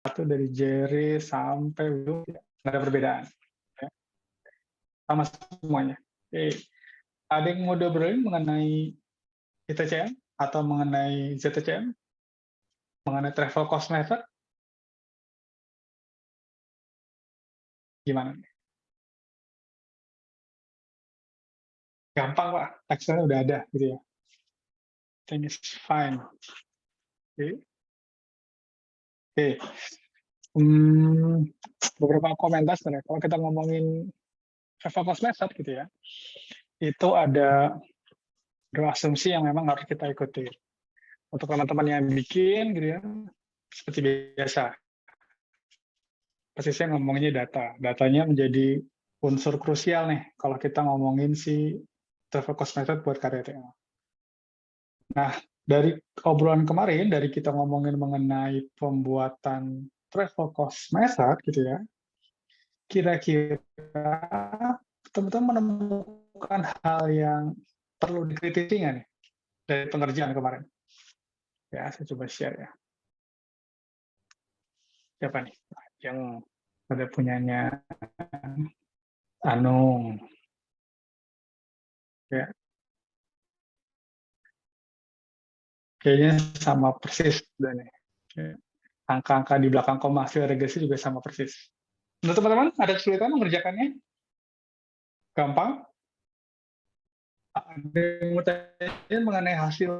Satu dari Jerry sampai Wu, nggak ada perbedaan. Ya. Sama semuanya. Oke. Ada yang mau diobrolin mengenai ITCM atau mengenai ZTCM? Mengenai travel cost method? Gimana? Gampang, Pak. Excel udah ada, gitu ya. Thing is fine. Oke. Oke. Beberapa komentar sebenarnya. Kalau kita ngomongin travel cost method, gitu ya, itu ada dua asumsi yang memang harus kita ikuti. Untuk teman-teman yang bikin, gitu ya, seperti biasa, pasti saya ngomonginnya data. Datanya menjadi unsur krusial nih kalau kita ngomongin si travel cost method buat KDTL. Nah, dari obrolan kemarin, dari kita ngomongin mengenai pembuatan travel cost method, gitu ya, kira-kira teman-teman menemukan hal yang perlu dikritisi nggak nih dari pengerjaan kemarin? Ya, saya coba share ya. Siapa nih? Yang ada punyanya Anung. Ya, kayaknya sama persis dan ya. Angka-angka di belakang koma hasil regresi juga sama persis. Menurut teman-teman, ada kesulitan mengerjakannya? Gampang? Ada yang mau tanya mengenai hasil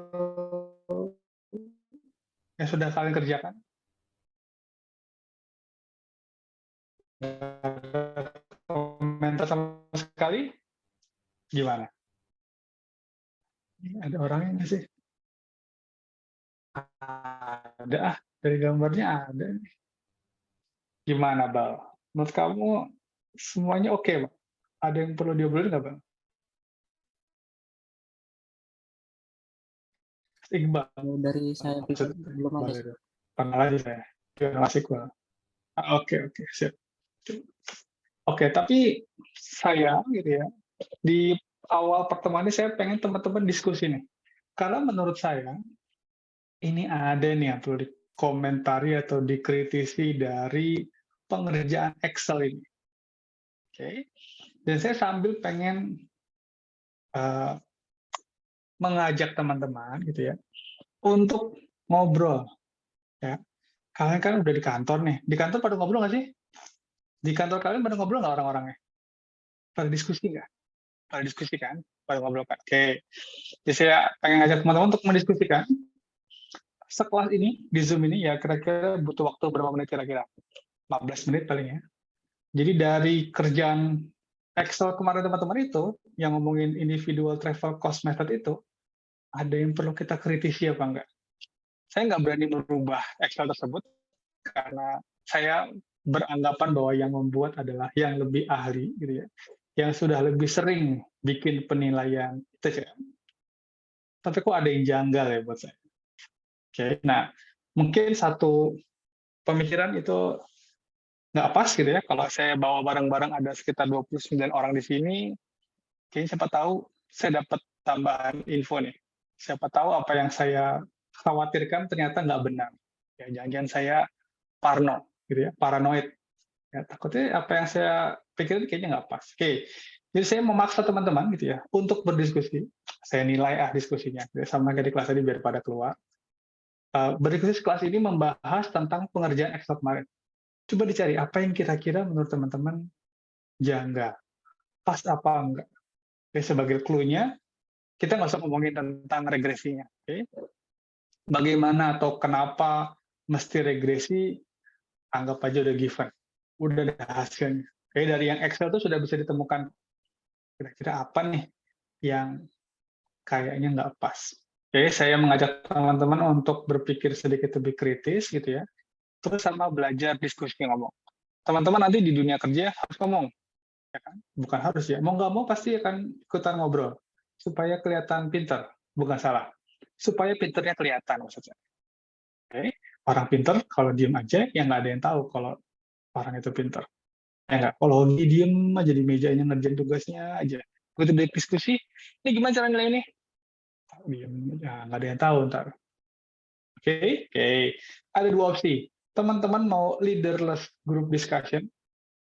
yang sudah kalian kerjakan? Komentar sama sekali? Gimana? Ada orangnya nggak sih? Ada ah, dari gambarnya ada. Gimana, Bal? Menurut kamu semuanya oke, Bang? Ada yang perlu diobrolin nggak, Bang? Iqbal, Kalau dari saya maksud pribadi belum ada Iqbal sih. itu. Kenal aja saya. Gimana Mas Iqbal? Oke, oke, siap. Oke, tapi saya gitu ya, di awal pertemuan ini saya pengen teman-teman diskusi nih. Karena menurut saya, ini ada nih yang perlu dikomentari atau dikritisi dari pengerjaan Excel ini. Oke. Dan saya sambil pengen uh, mengajak teman-teman gitu ya untuk ngobrol ya. Kalian kan udah di kantor nih. Di kantor pada ngobrol nggak sih? Di kantor kalian pada ngobrol nggak orang-orangnya? Pada diskusi nggak? Pada diskusi kan? Pada ngobrol kan? Oke. Jadi saya pengen ngajak teman-teman untuk mendiskusikan sekelas ini di Zoom ini ya kira-kira butuh waktu berapa menit kira-kira? 15 menit paling ya. Jadi dari kerjaan Excel kemarin teman-teman itu yang ngomongin individual travel cost method itu ada yang perlu kita kritisi apa enggak? Saya nggak berani merubah Excel tersebut karena saya beranggapan bahwa yang membuat adalah yang lebih ahli gitu ya, yang sudah lebih sering bikin penilaian itu ya. Tapi kok ada yang janggal ya buat saya. Oke, nah mungkin satu pemikiran itu nggak pas gitu ya kalau saya bawa barang-barang ada sekitar 29 orang di sini, kayaknya siapa tahu saya dapat tambahan info nih. Siapa tahu apa yang saya khawatirkan ternyata nggak benar. Ya, jangan-jangan saya parno, gitu ya, paranoid. Ya, takutnya apa yang saya pikirin kayaknya nggak pas. Oke, jadi saya memaksa teman-teman gitu ya untuk berdiskusi. Saya nilai diskusinya, gitu ya, sama kayak di kelas tadi biar pada keluar. Berdiskusi kelas ini membahas tentang pengerjaan Excel kemarin. Coba dicari apa yang kira-kira menurut teman-teman janggal, pas apa enggak. Oke, sebagai clue-nya, kita nggak usah ngomongin tentang regresinya. Oke? Bagaimana atau kenapa mesti regresi, anggap aja udah given. Udah ada hasilnya. Oke, dari yang Excel itu sudah bisa ditemukan kira-kira apa nih yang kayaknya nggak pas. Oke, saya mengajak teman-teman untuk berpikir sedikit lebih kritis gitu ya. Terus sama belajar diskusi ngomong. Teman-teman nanti di dunia kerja harus ngomong, ya kan? Bukan harus ya. Mau nggak mau pasti akan ikutan ngobrol supaya kelihatan pinter, bukan salah. Supaya pinternya kelihatan maksudnya. Oke, orang pinter kalau diem aja ya nggak ada yang tahu kalau orang itu pinter. Ya nggak, kalau dia diem aja di mejanya ngerjain tugasnya aja. Begitu dia diskusi, ini gimana cara nilai ini? Diem, ya nggak ada yang tahu ntar. Oke, oke. Ada dua opsi. Teman-teman mau leaderless group discussion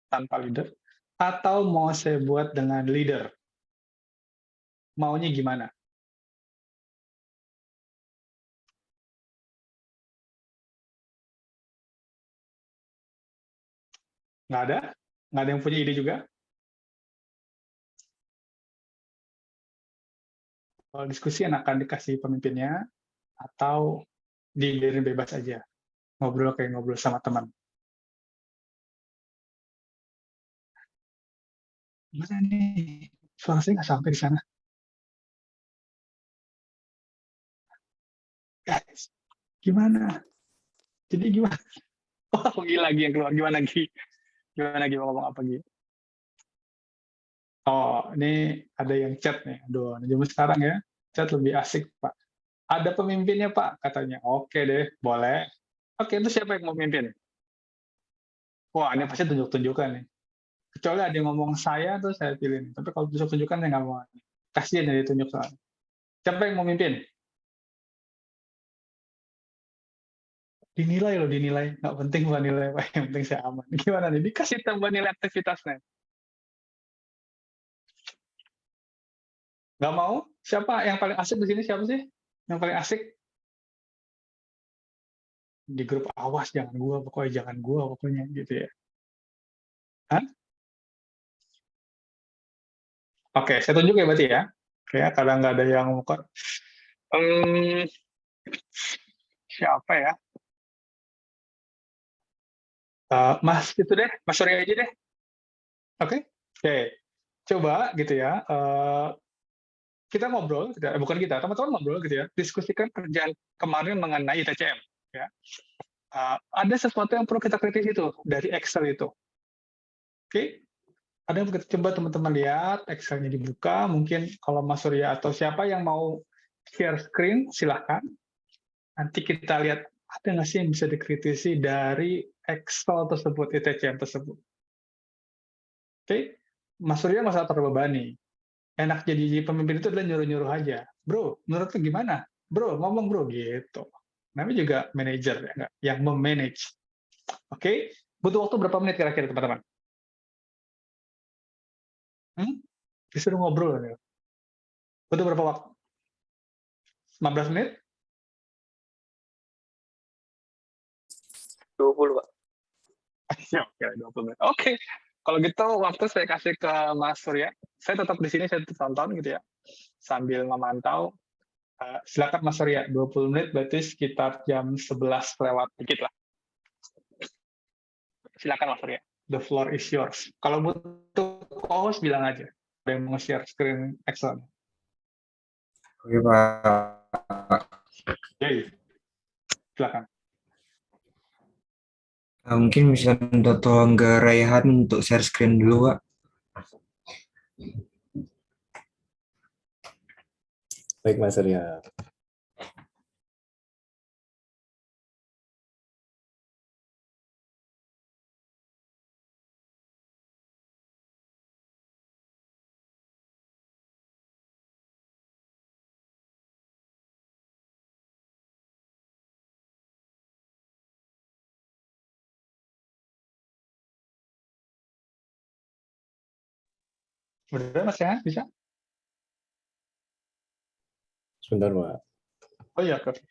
tanpa leader, atau mau saya buat dengan leader? Maunya gimana? Nggak ada? Nggak ada yang punya ide juga? Kalau diskusi akan dikasih pemimpinnya, atau dibiarin bebas aja? Ngobrol kayak ngobrol sama teman. Gimana nih? Suara saya nggak sampai di sana. Guys, gimana? Jadi gimana? Oh, gila lagi yang keluar. Gimana lagi? Gimana lagi mau ngomong apa lagi? Oh, ini ada yang chat nih. Aduh, zaman sekarang ya, chat lebih asik, Pak. Ada pemimpinnya, Pak, katanya. Oke deh, boleh. Oke, itu siapa yang mau memimpin? Wah, ini pasti tunjuk-tunjukkan nih. Kecuali ada yang ngomong saya, tuh saya pilih. Tapi kalau tunjuk-tunjukkan, saya nggak mau. Kasian jadi tunjuk soalnya. Siapa yang mau memimpin? Dinilai loh, dinilai. Nggak penting bukan nilai, Pak. Yang penting saya aman. Gimana nih? Dikasih tambah nilai aktivitasnya. Nggak mau? Siapa yang paling asik di sini? Siapa sih? Yang paling asik? Di grup awas, jangan gua pokoknya gitu ya. Hah? Oke, saya tunjuk ya berarti ya. Kayak kadang nggak ada yang muka. Hmm, siapa ya? Mas itu deh, Mas Surya aja deh. Oke, oke. Coba gitu ya. Kita ngobrol, gitu ya. Bukan kita, teman-teman ngobrol gitu ya. Diskusikan kerjaan kemarin mengenai TCM. Ya. Ada sesuatu yang perlu kita kritisi itu dari Excel itu. Oke, ada yang kita coba teman-teman lihat Excel-nya dibuka. Mungkin kalau Mas Surya atau siapa yang mau share screen, silahkan. Nanti kita lihat ada nggak sih yang bisa dikritisi dari Excel tersebut, ITCM tersebut. Oke, Mas Surya nggak usah terbebani. Enak jadi pemimpin itu adalah nyuruh-nyuruh aja. Bro, menurut lu gimana? Bro, ngomong bro, gitu. Namanya juga manajer, ya nggak? Yang memanage. Oke, butuh waktu berapa menit kira-kira teman-teman? Hmm? Disuruh ngobrol. Ya. Butuh berapa waktu? 15 menit? 20, Pak. Oke, 20 menit. Oke, kalau gitu waktu saya kasih ke Mas Surya. Saya tetap di sini, saya tetap tonton gitu ya. Sambil memantau. Silakan Mas Surya, 20 menit berarti sekitar jam 11 lewat dikit lah. Silakan Mas Surya. The floor is yours. Kalau butuh host bilang aja. Ada yang mau share screen Excel. Oke, Pak. Oke, silakan. Mungkin bisa minta tolong ke Raihan untuk share screen dulu, Pak. Baik, Mas Surya. Udah Mas ya, bisa? Sebentar, Pak. Oh iya, oke.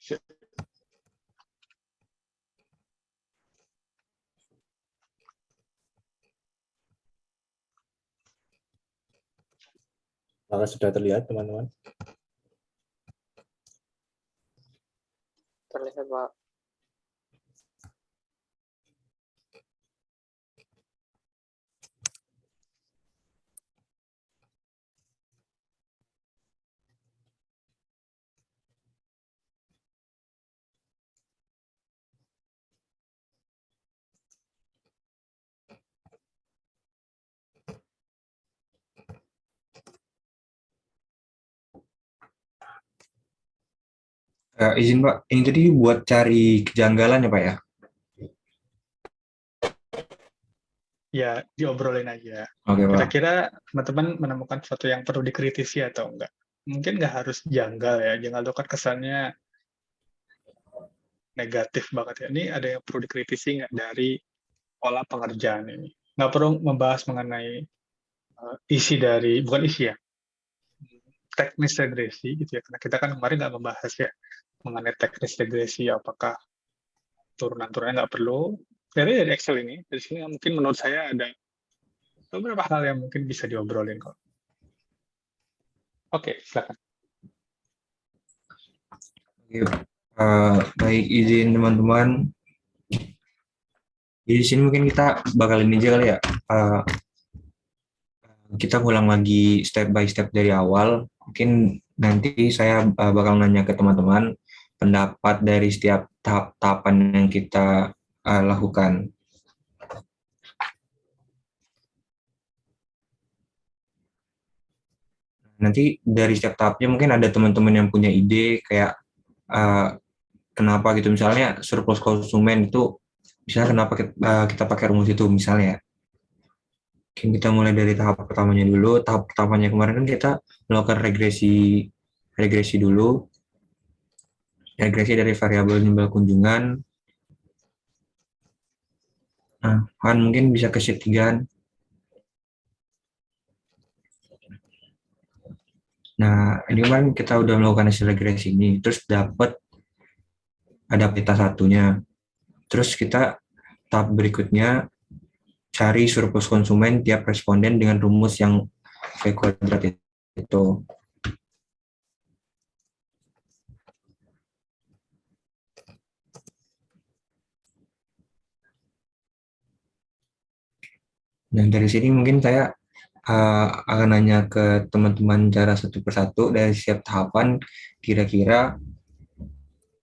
Apakah sudah terlihat, teman-teman? Terlihat, Pak. Izin, Pak. Ini tadi buat cari kejanggalan ya, Pak ya? Ya, diobrolin aja. Oke, Pak. Kira-kira teman-teman menemukan sesuatu yang perlu dikritisi atau enggak? Mungkin nggak harus janggal ya. Janggal itu kan kesannya negatif banget ya. Ini ada yang perlu dikritisi nggak dari pola pengerjaan ini? Nggak perlu membahas mengenai isi dari, bukan isi ya, teknis regresi gitu ya. Karena kita kan kemarin nggak membahas ya mengenai teknis regresi, apakah turunan-turunannya nggak perlu. Dari Excel ini, dari sini mungkin menurut saya ada beberapa hal yang mungkin bisa diobrolin kok. Oke, silakan. Oke, baik izin teman-teman. Di sini mungkin kita bakal ini aja kali ya. Kita ulang lagi step by step dari awal. Mungkin nanti saya bakal nanya ke teman-teman pendapat dari setiap tahap-tahapan yang kita lakukan. Nanti dari setiap tahapnya mungkin ada teman-teman yang punya ide kayak kenapa gitu, misalnya surplus konsumen itu misalnya kenapa kita pakai rumus itu misalnya. Mungkin kita mulai dari tahap pertamanya dulu. Tahap pertamanya kemarin kan kita melakukan regresi dulu, regresi dari variabel jumlah kunjungan. Nah, kan mungkin bisa ke sheet 3. Nah, ini kan kita udah melakukan hasil regresi ini, terus dapat ada peta satunya. Terus kita tahap berikutnya cari surplus konsumen tiap responden dengan rumus yang V kuadrat itu. Dan dari sini mungkin saya akan nanya ke teman-teman cara satu persatu dari setiap tahapan, kira-kira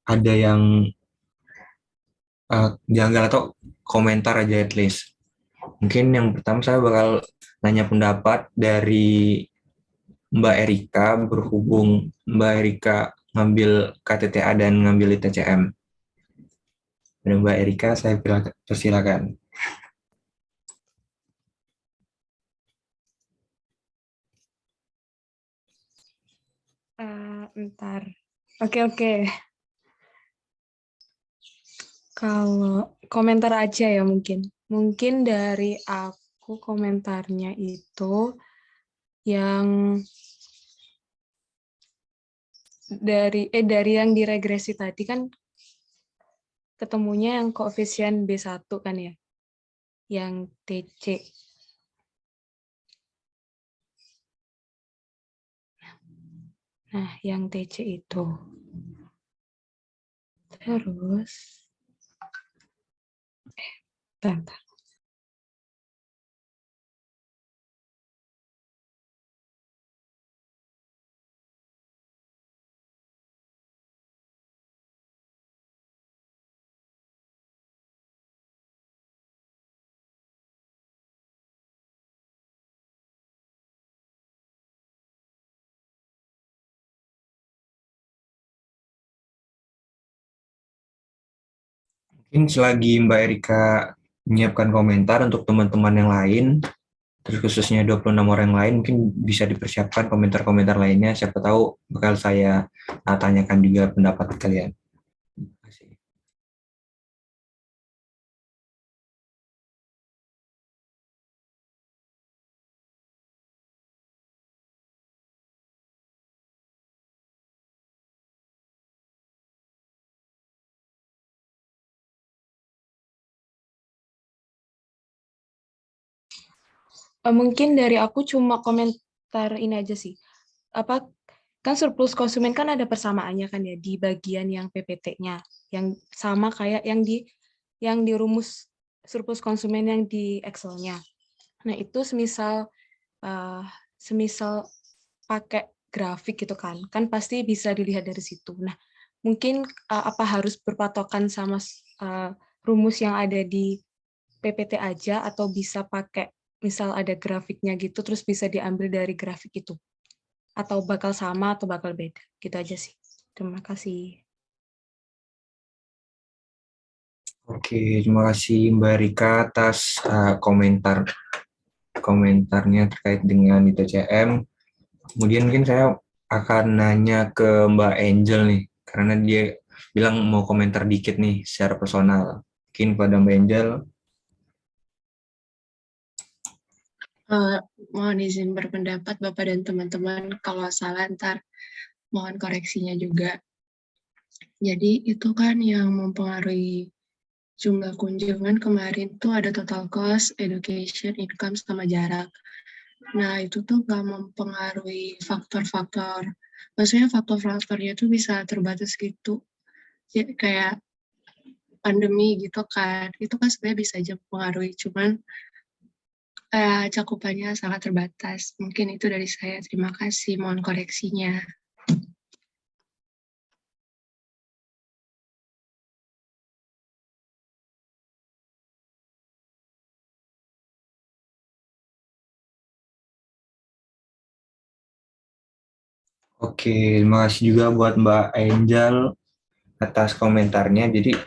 ada yang janggal atau komentar aja at least. Mungkin yang pertama saya bakal nanya pendapat dari Mbak Erika, berhubung Mbak Erika ngambil KTTA dan ngambil ITCM. Dan Mbak Erika, saya persilakan. Ntar. Oke. Kalau komentar aja ya mungkin. Mungkin dari aku komentarnya itu yang dari yang diregresi tadi kan ketemunya yang koefisien B1 kan ya. Yang TC. Nah, yang TC itu. Terus bentar. Mungkin selagi Mbak Erika menyiapkan komentar untuk teman-teman yang lain, terus khususnya 26 orang yang lain, mungkin bisa dipersiapkan komentar-komentar lainnya. Siapa tahu bakal saya tanyakan juga pendapat kalian. Terima kasih. Mungkin dari aku cuma komentar ini aja sih. Apa kan surplus konsumen kan ada persamaannya kan ya di bagian yang PPT-nya, yang sama kayak yang di rumus surplus konsumen yang di Excel-nya. Nah, itu semisal pakai grafik gitu kan pasti bisa dilihat dari situ. Nah, mungkin apa harus berpatokan sama rumus yang ada di PPT aja atau bisa pakai misal ada grafiknya gitu terus bisa diambil dari grafik itu atau bakal sama atau bakal beda gitu aja sih. Terima kasih. Oke, terima kasih Mbak Rika atas komentarnya terkait dengan ITCM. Kemudian mungkin saya akan nanya ke Mbak Angel nih, karena dia bilang mau komentar dikit nih secara personal. Mungkin pada Mbak Angel. Mohon izin berpendapat Bapak dan teman-teman, kalau salah ntar mohon koreksinya juga. Jadi itu kan yang mempengaruhi jumlah kunjungan kemarin tuh ada total cost, education, income, sama jarak. Nah itu tuh nggak mempengaruhi faktor-faktor, maksudnya faktor-faktornya tuh bisa terbatas gitu. Ya, kayak pandemi gitu kan, itu kan sebenarnya bisa aja mempengaruhi, cuman cakupannya sangat terbatas. Mungkin itu dari saya. Terima kasih. Mohon koreksinya. Oke, terima kasih juga buat Mbak Angel atas komentarnya. Jadi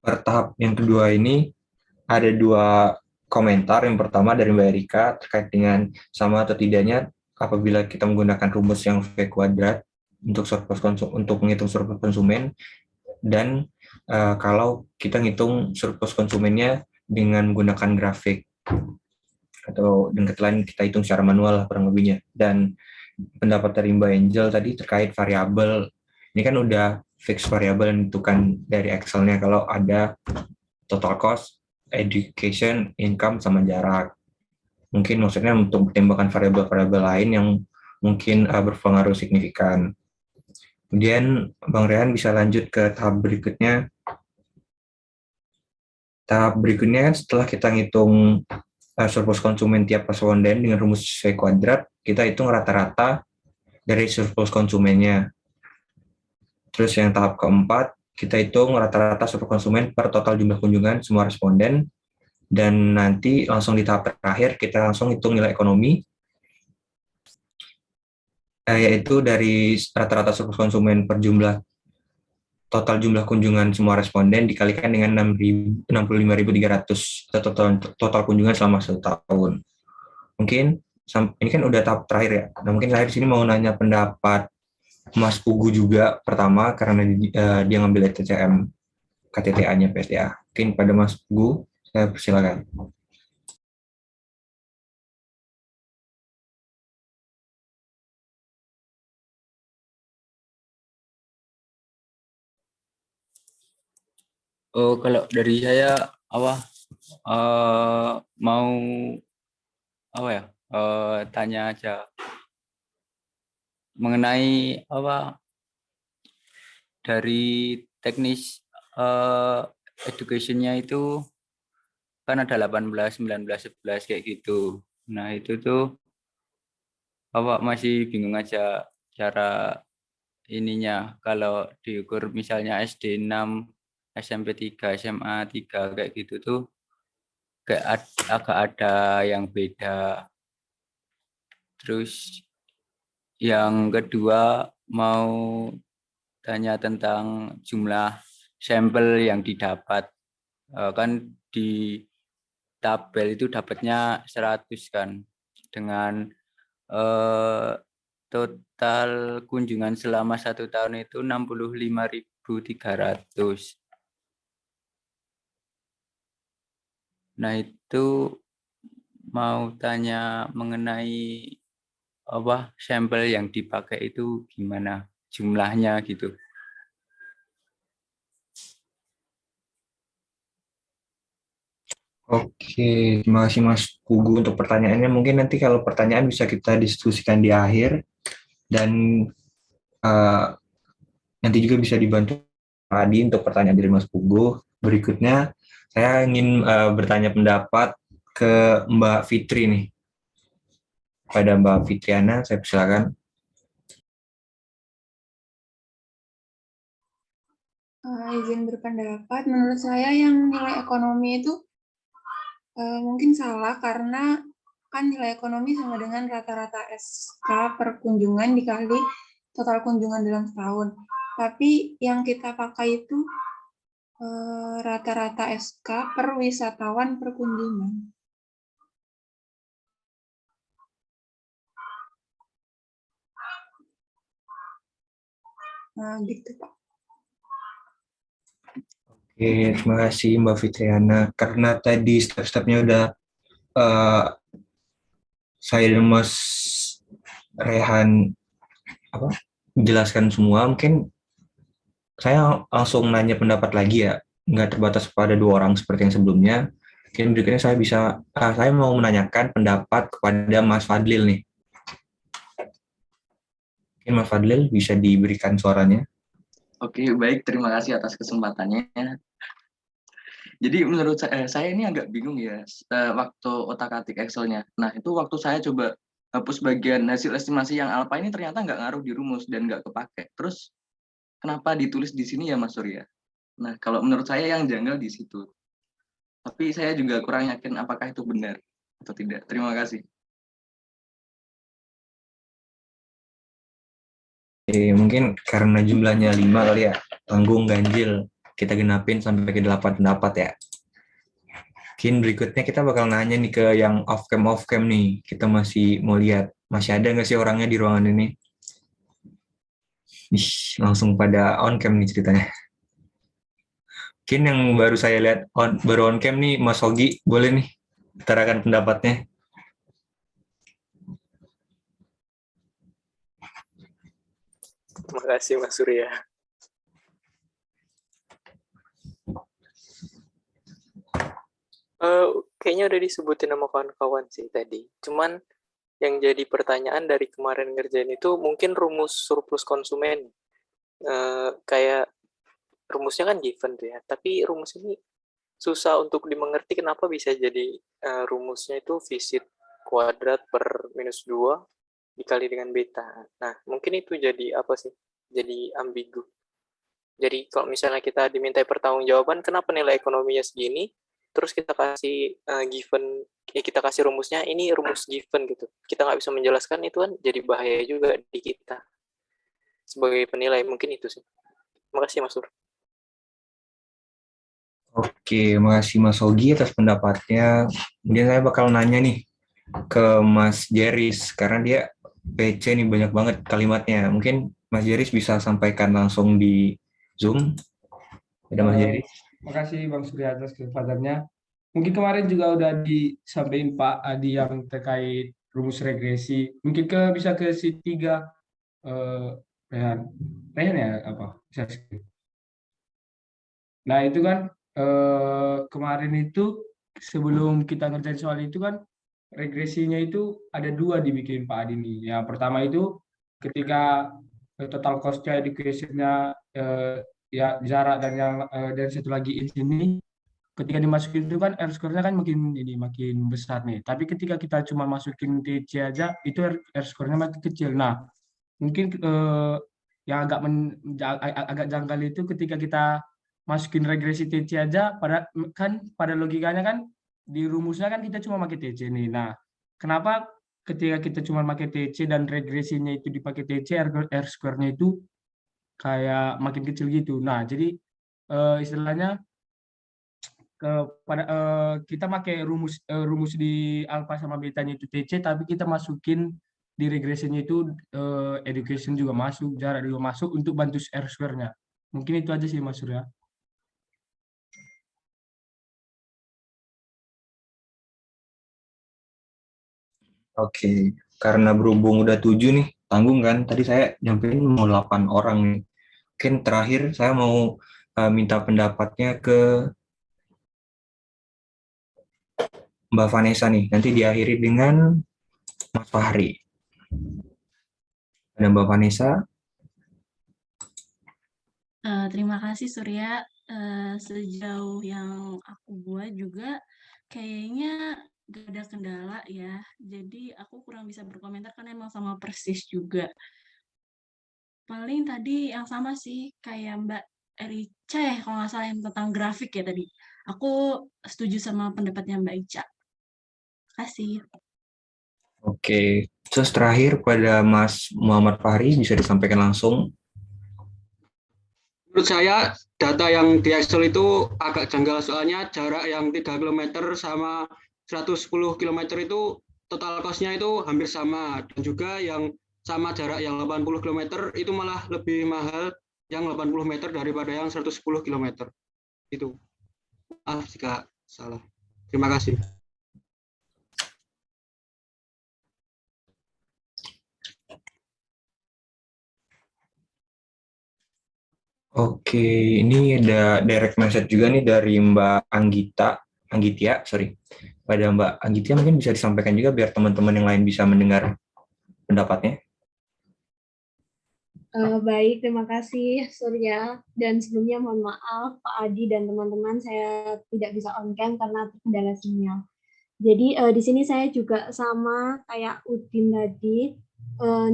per tahap yang kedua ini ada 2 komentar. Yang pertama dari Mbak Erika terkait dengan sama atau tidaknya apabila kita menggunakan rumus yang V kuadrat untuk menghitung surplus konsumen, dan kalau kita ngitung surplus konsumennya dengan menggunakan grafik atau dengan kata lain kita hitung secara manual lah kurang lebihnya. Dan pendapat dari Mbak Angel tadi terkait variabel, ini kan udah fix variabel yang ditentukan dari Excel-nya kalau ada total cost, education, income, sama jarak. Mungkin maksudnya untuk menambahkan variabel-variabel lain yang mungkin berpengaruh signifikan. Kemudian Bang Rehan bisa lanjut ke tahap berikutnya. Tahap berikutnya setelah kita ngitung surplus konsumen tiap responden dengan rumus V kuadrat, kita hitung rata-rata dari surplus konsumennya. Terus yang tahap keempat, kita hitung rata-rata surplus konsumen per total jumlah kunjungan semua responden. Dan nanti langsung di tahap terakhir, kita langsung hitung nilai ekonomi, yaitu dari rata-rata surplus konsumen per total jumlah kunjungan semua responden dikalikan dengan 65.300 total kunjungan selama 1 tahun. Mungkin ini kan udah tahap terakhir ya. Nah, mungkin saya di sini mau nanya pendapat Mas Pugu juga pertama karena dia ngambil TCM KTTA-nya PSDA. Mungkin pada Mas Pugu, saya persilakan. Oh, kalau dari saya mau tanya aja mengenai dari teknis education-nya itu kan ada 18, 19, 11 kayak gitu. Nah, itu tuh masih bingung aja cara ininya kalau diukur misalnya SD 6, SMP 3, SMA 3 kayak gitu tuh kayak agak ada yang beda. Terus yang kedua mau tanya tentang jumlah sampel yang didapat. Kan di tabel itu dapatnya 100 kan dengan total kunjungan selama 1 tahun itu 65.300. Nah, itu mau tanya mengenai sampel yang dipakai itu gimana jumlahnya gitu. Oke, terima kasih Mas Pugu untuk pertanyaannya. Mungkin nanti kalau pertanyaan bisa kita diskusikan di akhir, dan nanti juga bisa dibantu Adi untuk pertanyaan dari Mas Pugu. Berikutnya, saya ingin bertanya pendapat ke Mbak Fitri nih. Pada Mbak Fitriana, saya persilakan. Izin berpendapat, menurut saya yang nilai ekonomi itu mungkin salah karena kan nilai ekonomi sama dengan rata-rata SK per kunjungan dikali total kunjungan dalam setahun. Tapi yang kita pakai itu rata-rata SK per wisatawan per kunjungan. Nah, gitu Pak. Terima kasih Mbak Fitriana. Karena tadi step-stepnya udah eh, saya dan Mas Rehan jelaskan semua, mungkin saya langsung nanya pendapat lagi ya, nggak terbatas pada 2 orang seperti yang sebelumnya. Mungkin berikutnya saya mau menanyakan pendapat kepada Mas Fadlil nih. Mungkin Mas Fadlil bisa diberikan suaranya. Oke, baik. Terima kasih atas kesempatannya. Jadi menurut saya ini agak bingung ya waktu otak-atik Excel-nya. Nah, itu waktu saya coba hapus bagian hasil estimasi yang alpha ini ternyata nggak ngaruh di rumus dan nggak kepake. Terus kenapa ditulis di sini ya Mas Surya? Nah, kalau menurut saya yang janggal di situ. Tapi saya juga kurang yakin apakah itu benar atau tidak. Terima kasih. Mungkin karena jumlahnya 5 kali ya, tanggung ganjil. Kita genapin sampai ke 8 pendapat ya. Mungkin berikutnya kita bakal nanya nih ke yang off-cam nih. Kita masih mau lihat, masih ada nggak sih orangnya di ruangan ini? Langsung pada on-cam nih ceritanya. Mungkin yang baru saya lihat baru on-cam nih, Mas Hogi, boleh nih utarakan pendapatnya. Terima kasih Mas Surya. Kayaknya udah disebutin sama kawan-kawan sih tadi. Cuman yang jadi pertanyaan dari kemarin ngerjain itu mungkin rumus surplus konsumen. Kayak rumusnya kan given tuh ya. Tapi rumus ini susah untuk dimengerti kenapa bisa jadi rumusnya itu visit kuadrat per minus 2 dikali dengan beta. Nah, mungkin itu jadi apa sih? Jadi ambigu. Jadi kalau misalnya kita dimintai pertanggungjawaban kenapa nilai ekonominya segini, terus kita kasih given, kita kasih rumusnya, ini rumus given gitu. Kita nggak bisa menjelaskan, itu kan jadi bahaya juga di kita. Sebagai penilai, mungkin itu sih. Terima kasih Mas Sur. Oke, makasih Mas Hogi atas pendapatnya. Kemudian saya bakal nanya nih ke Mas Jeris, karena dia PC nih banyak banget kalimatnya. Mungkin Mas Jeris bisa sampaikan langsung di Zoom. Ada Mas Jeris. Makasih Bang Surya atas kesempatannya. Mungkin kemarin juga udah disampaikan Pak Adi yang terkait rumus regresi. Mungkin bisa ke sheet 3. Rehan ya apa? Bisa skip. Nah itu kan kemarin itu sebelum kita ngerjain soal itu kan regresinya itu ada 2 dibikin Pak Adi nih. Yang pertama itu ketika total cost-nya, education-nya, ya jarak dan satu lagi in sini, ketika dimasukin itu kan R score-nya kan makin besar nih. Tapi ketika kita cuma masukin TC aja itu R score-nya makin kecil. Nah, mungkin yang agak janggal itu ketika kita masukin regresi TC aja pada logikanya kan di rumusnya kan kita cuma pakai TC nih. Nah, kenapa ketika kita cuma pakai TC dan regresinya itu dipakai TC, R square-nya itu kayak makin kecil gitu. Nah, jadi istilahnya kita pakai rumus di alpha sama betanya itu TC, tapi kita masukin di regresinya itu education juga masuk, jarak juga masuk untuk bantu R square-nya. Mungkin itu aja sih Mas Surya. Oke, karena berhubung udah 7 nih, tanggung kan. Tadi saya nyampein mau 8 orang nih. Mungkin terakhir saya mau minta pendapatnya ke Mbak Vanessa nih. Nanti diakhiri dengan Mas Fahri. Ada Mbak Vanessa. Terima kasih Surya. Sejauh yang aku buat juga kayaknya gak ada kendala ya. Jadi aku kurang bisa berkomentar karena emang sama persis juga. Paling tadi yang sama sih kayak Mbak Rica ya kalau nggak salah yang tentang grafik ya tadi. Aku setuju sama pendapatnya Mbak Ica. Terima kasih. Oke, terus terakhir pada Mas Muhammad Fahri bisa disampaikan langsung. Menurut saya data yang di Excel itu agak janggal soalnya jarak yang 3 km sama 110 km itu total cost-nya itu hampir sama, dan juga yang sama jarak yang 80 km itu malah lebih mahal yang 80 meter daripada yang 110 km. Itu. Maaf jika salah. Terima kasih. Oke, ini ada direct message juga nih dari Mbak Anggitia, sorry. Pada Mbak Anggitia mungkin bisa disampaikan juga biar teman-teman yang lain bisa mendengar pendapatnya. Baik, terima kasih Surya. Dan sebelumnya mohon maaf Pak Adi dan teman-teman, saya tidak bisa on cam karena terkendala sinyal. Jadi di sini saya juga sama kayak Udin tadi,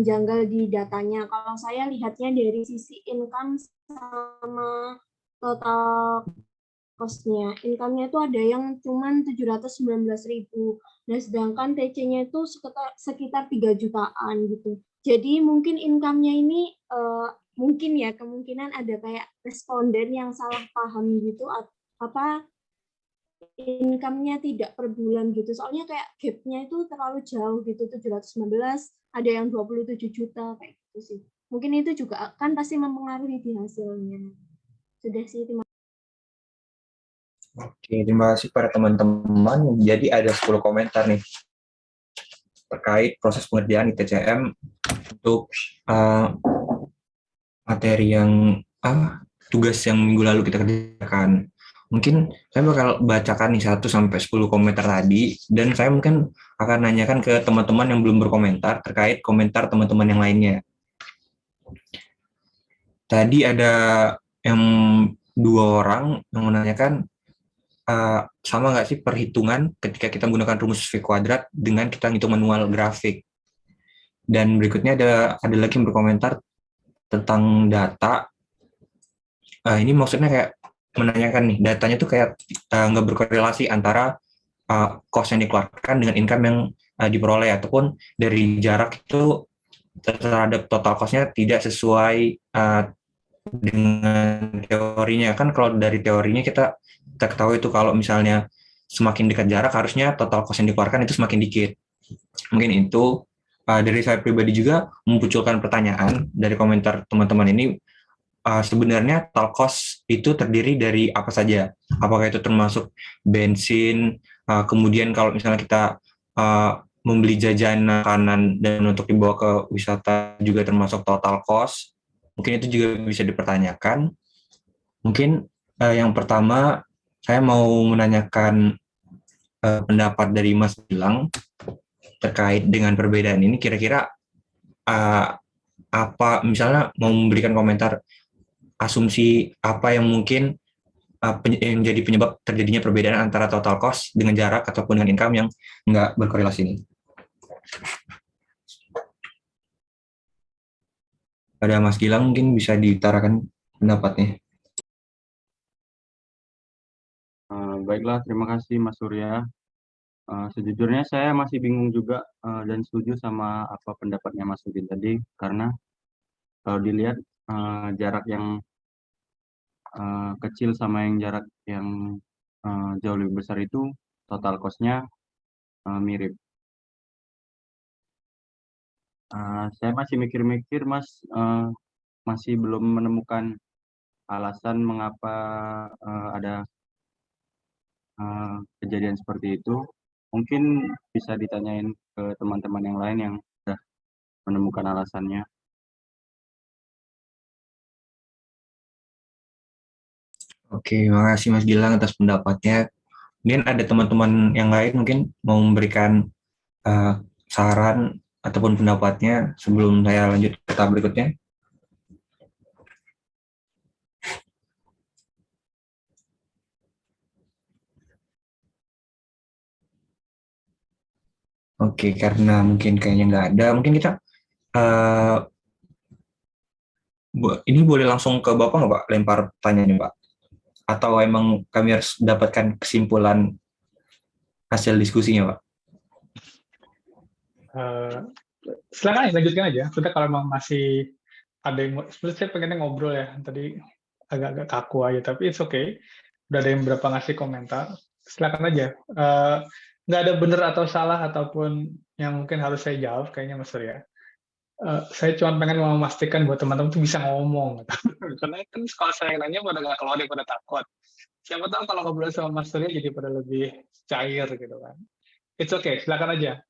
janggal di datanya. Kalau saya lihatnya dari sisi income sama total cost-nya. Income-nya itu ada yang cuman 719.000. Nah, sedangkan TC-nya itu sekitar 3 jutaan gitu. Jadi mungkin income-nya ini mungkin ya kemungkinan ada kayak responden yang salah paham gitu apa income-nya tidak per bulan gitu. Soalnya kayak gap-nya itu terlalu jauh gitu, 719, ada yang 27 juta kayak gitu sih. Mungkin itu juga akan pasti mempengaruhi di hasilnya. Sudah sih, terima kasih. Oke, terima kasih para teman-teman. Jadi ada 10 komentar nih terkait proses pengerjaan ITCM untuk materi yang tugas yang minggu lalu kita kerjakan. Mungkin saya bakal bacakan nih 1-10 komentar tadi, dan saya mungkin akan nanyakan ke teman-teman yang belum berkomentar terkait komentar teman-teman yang lainnya. Tadi ada yang 2 orang yang menanyakan sama nggak sih perhitungan ketika kita menggunakan rumus V kuadrat dengan kita ngitung manual grafik. Dan berikutnya ada lagi yang berkomentar tentang data. Ini maksudnya kayak menanyakan nih, datanya tuh kayak nggak berkorelasi antara cost yang dikeluarkan dengan income yang diperoleh, ataupun dari jarak itu terhadap total cost-nya tidak sesuai dengan teorinya. Kan kalau dari teorinya kita ketahui itu kalau misalnya semakin dekat jarak harusnya total cost yang dikeluarkan itu semakin dikit. Mungkin itu dari saya pribadi juga memunculkan pertanyaan dari komentar teman-teman ini, sebenarnya total cost itu terdiri dari apa saja? Apakah itu termasuk bensin, kemudian kalau misalnya kita membeli jajanan makanan dan untuk dibawa ke wisata juga termasuk total cost? Mungkin itu juga bisa dipertanyakan. Mungkin yang pertama saya mau menanyakan pendapat dari Mas Gilang terkait dengan perbedaan ini. Kira-kira apa, misalnya mau memberikan komentar asumsi apa yang mungkin yang jadi penyebab terjadinya perbedaan antara total cost dengan jarak ataupun dengan income yang nggak berkorelasi ini. Pada Mas Gilang mungkin bisa diutarakan pendapatnya. Baiklah, terima kasih Mas Surya. Sejujurnya saya masih bingung juga dan setuju sama apa pendapatnya Mas Udin tadi, karena kalau dilihat jarak yang kecil sama yang jarak yang jauh lebih besar itu total cost-nya mirip. Saya masih mikir-mikir Mas, masih belum menemukan alasan mengapa ada kejadian seperti itu. Mungkin bisa ditanyain ke teman-teman yang lain yang sudah menemukan alasannya. Oke, makasih Mas Gilang atas pendapatnya. Mungkin ada teman-teman yang lain mungkin mau memberikan saran ataupun pendapatnya sebelum saya lanjut ke tahap berikutnya. Oke, karena mungkin kayaknya nggak ada, mungkin kita ini boleh langsung ke Bapak nggak Pak, lempar pertanyaannya Pak? Atau emang kami harus dapatkan kesimpulan hasil diskusinya Pak? Silakan lanjutkan aja. Sudah kalau memang masih ada yang, sebenarnya saya pengennya ngobrol ya, tadi agak-agak kaku aja, tapi it's okay. Udah ada yang berapa ngasih komentar, silakan aja. Nggak ada benar atau salah ataupun yang mungkin harus saya jawab kayaknya Mas Surya. Saya cuma pengen memastikan buat teman-teman tuh bisa ngomong. Karena kan kalau saya nanya pada nggak keluar, pada takut. Siapa tahu kalau ngobrol sama Mas Surya jadi pada lebih cair gitu kan. It's okay, silakan aja.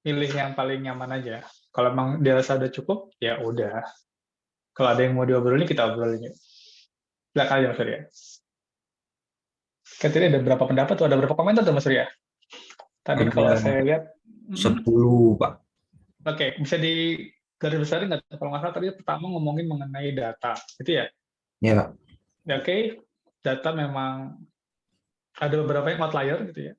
Pilih yang paling nyaman aja. Kalau emang dirasa udah cukup, ya udah. Kalau ada yang mau diobrolin, kita obrolin yuk. Silakan aja Mas Surya. Kan tadi ada berapa pendapat tuh, ada berapa komentar tuh Mas Surya? Tadi kalau saya lihat 10, Pak. Oke, bisa di garis besarin nggak? Kalau nggak salah tadi pertama ngomongin mengenai data, gitu ya? Ya, Pak. Ya, oke, data memang ada beberapa yang outlier, gitu ya.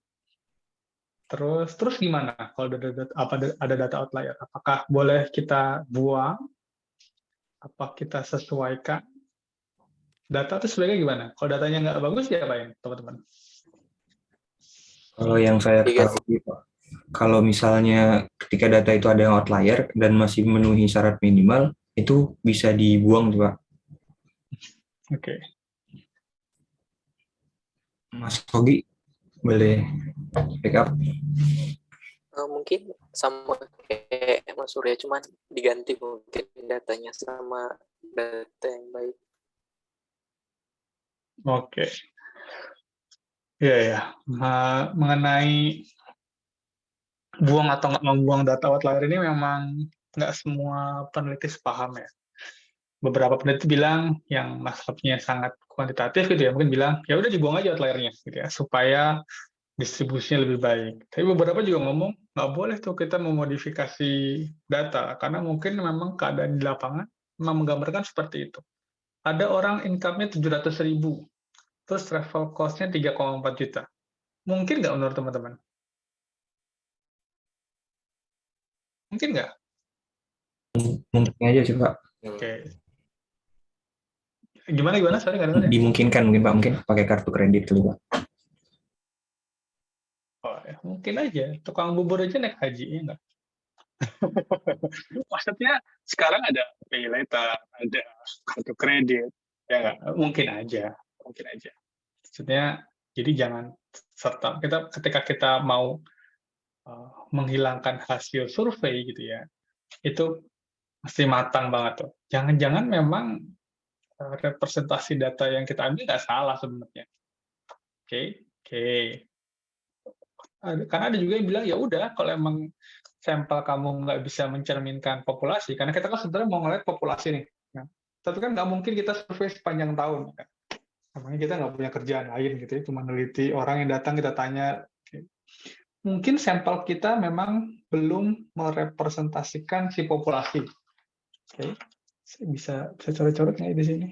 Terus gimana kalau ada data outlier? Apakah boleh kita buang? Apa kita sesuaikan? Data itu sebaiknya gimana? Kalau datanya nggak bagus, diapain, teman-teman? Kalau yang saya ketahui, Pak, kalau misalnya ketika data itu ada yang outlier dan masih memenuhi syarat minimal, itu bisa dibuang, Pak. Oke. Mas Hogi, boleh backup? Mungkin sama kayak Mas Surya, cuman diganti mungkin datanya sama data yang baik. Oke. Ya. Mengenai buang atau nggak membuang data outlier ini memang nggak semua peneliti sepaham ya. Beberapa peneliti bilang yang maksudnya sangat kuantitatif gitu ya, mungkin bilang ya udah dibuang aja outliernya gitu ya, supaya distribusinya lebih baik. Tapi beberapa juga ngomong nggak boleh tuh kita memodifikasi data karena mungkin memang keadaan di lapangan memang menggambarkan seperti itu. Ada orang income-nya 700.000, terus travel cost-nya 3,4 juta. Mungkin nggak menurut teman-teman? Mungkin nggak? Mungkin aja sih, Pak. Oke. Gimana? Sorry, nggak dengar ya? Dimungkinkan mungkin, Pak. Mungkin pakai kartu kredit kali, Pak. Oh, ya. Mungkin aja. Tukang bubur aja naik haji, ya nggak? Maksudnya sekarang ada pay later, ada kartu kredit, ya nggak? Mungkin aja. Maksudnya, jadi jangan ketika kita mau menghilangkan hasil survei gitu ya, itu mesti matang banget tuh. Jangan-jangan memang representasi data yang kita ambil nggak salah sebenarnya. Oke. Karena ada juga yang bilang ya udah kalau emang sampel kamu nggak bisa mencerminkan populasi, karena kita kan sebenarnya mau ngeliat populasi nih. Nah, tapi kan nggak mungkin kita survei sepanjang tahun. Kan? Namanya kita nggak punya kerjaan lain gitu ya, cuma neliti orang yang datang kita tanya. Okay. Mungkin sampel kita memang belum merepresentasikan si populasi. Oke, saya bisa coret-coret nggak di sini?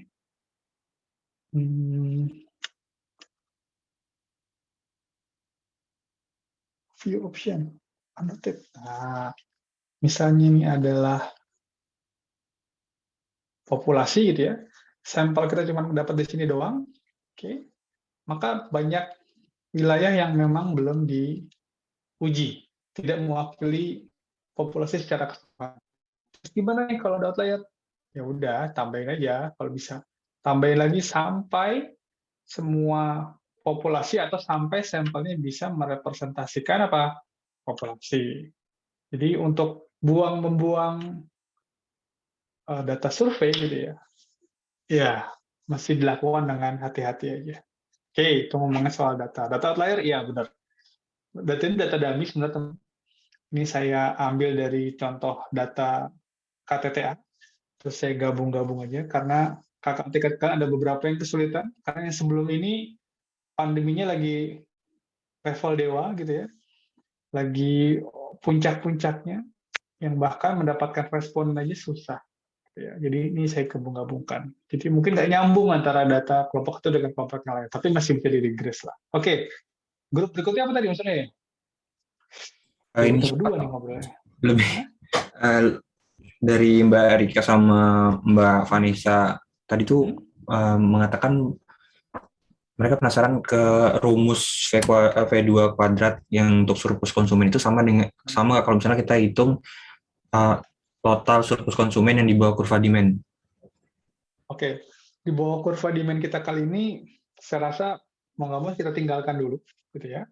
View option, annotate. Nah, misalnya ini adalah populasi gitu ya, sampel kita cuma dapat di sini doang, oke, maka banyak wilayah yang memang belum diuji, tidak mewakili populasi secara keseluruhan. Terus gimana nih kalau ada outlier? Ya udah, tambahin aja kalau bisa. Tambahin lagi sampai semua populasi atau sampai sampelnya bisa merepresentasikan apa? Populasi. Jadi untuk membuang data survei gitu ya, ya masih dilakukan dengan hati-hati aja. Oke, itu ngomongnya soal data. Data outlier, iya benar. Data ini data dummy sebenarnya. Ini saya ambil dari contoh data KTTA, terus saya gabung-gabung aja, karena KKTK kan ada beberapa yang kesulitan, karena yang sebelum ini pandeminya lagi level dewa gitu ya, lagi puncak-puncaknya, yang bahkan mendapatkan respon aja susah. Ya, jadi ini saya gabung-gabungkan. Jadi mungkin nggak nyambung antara data kelompok itu dengan kelompok yang lain, tapi masih bisa di-regress lah. Oke, grup berikutnya apa tadi maksudnya? Ini Kita berdua nih ngobrolnya. Lebih dari Mbak Rika sama Mbak Vanessa tadi tuh mengatakan mereka penasaran ke rumus V2 kuadrat yang untuk surplus konsumen itu sama kalau misalnya kita hitung total surplus konsumen yang di bawah kurva demand. Oke, di bawah kurva demand kita kali ini, saya rasa mau nggak mau kita tinggalkan dulu, gitu ya,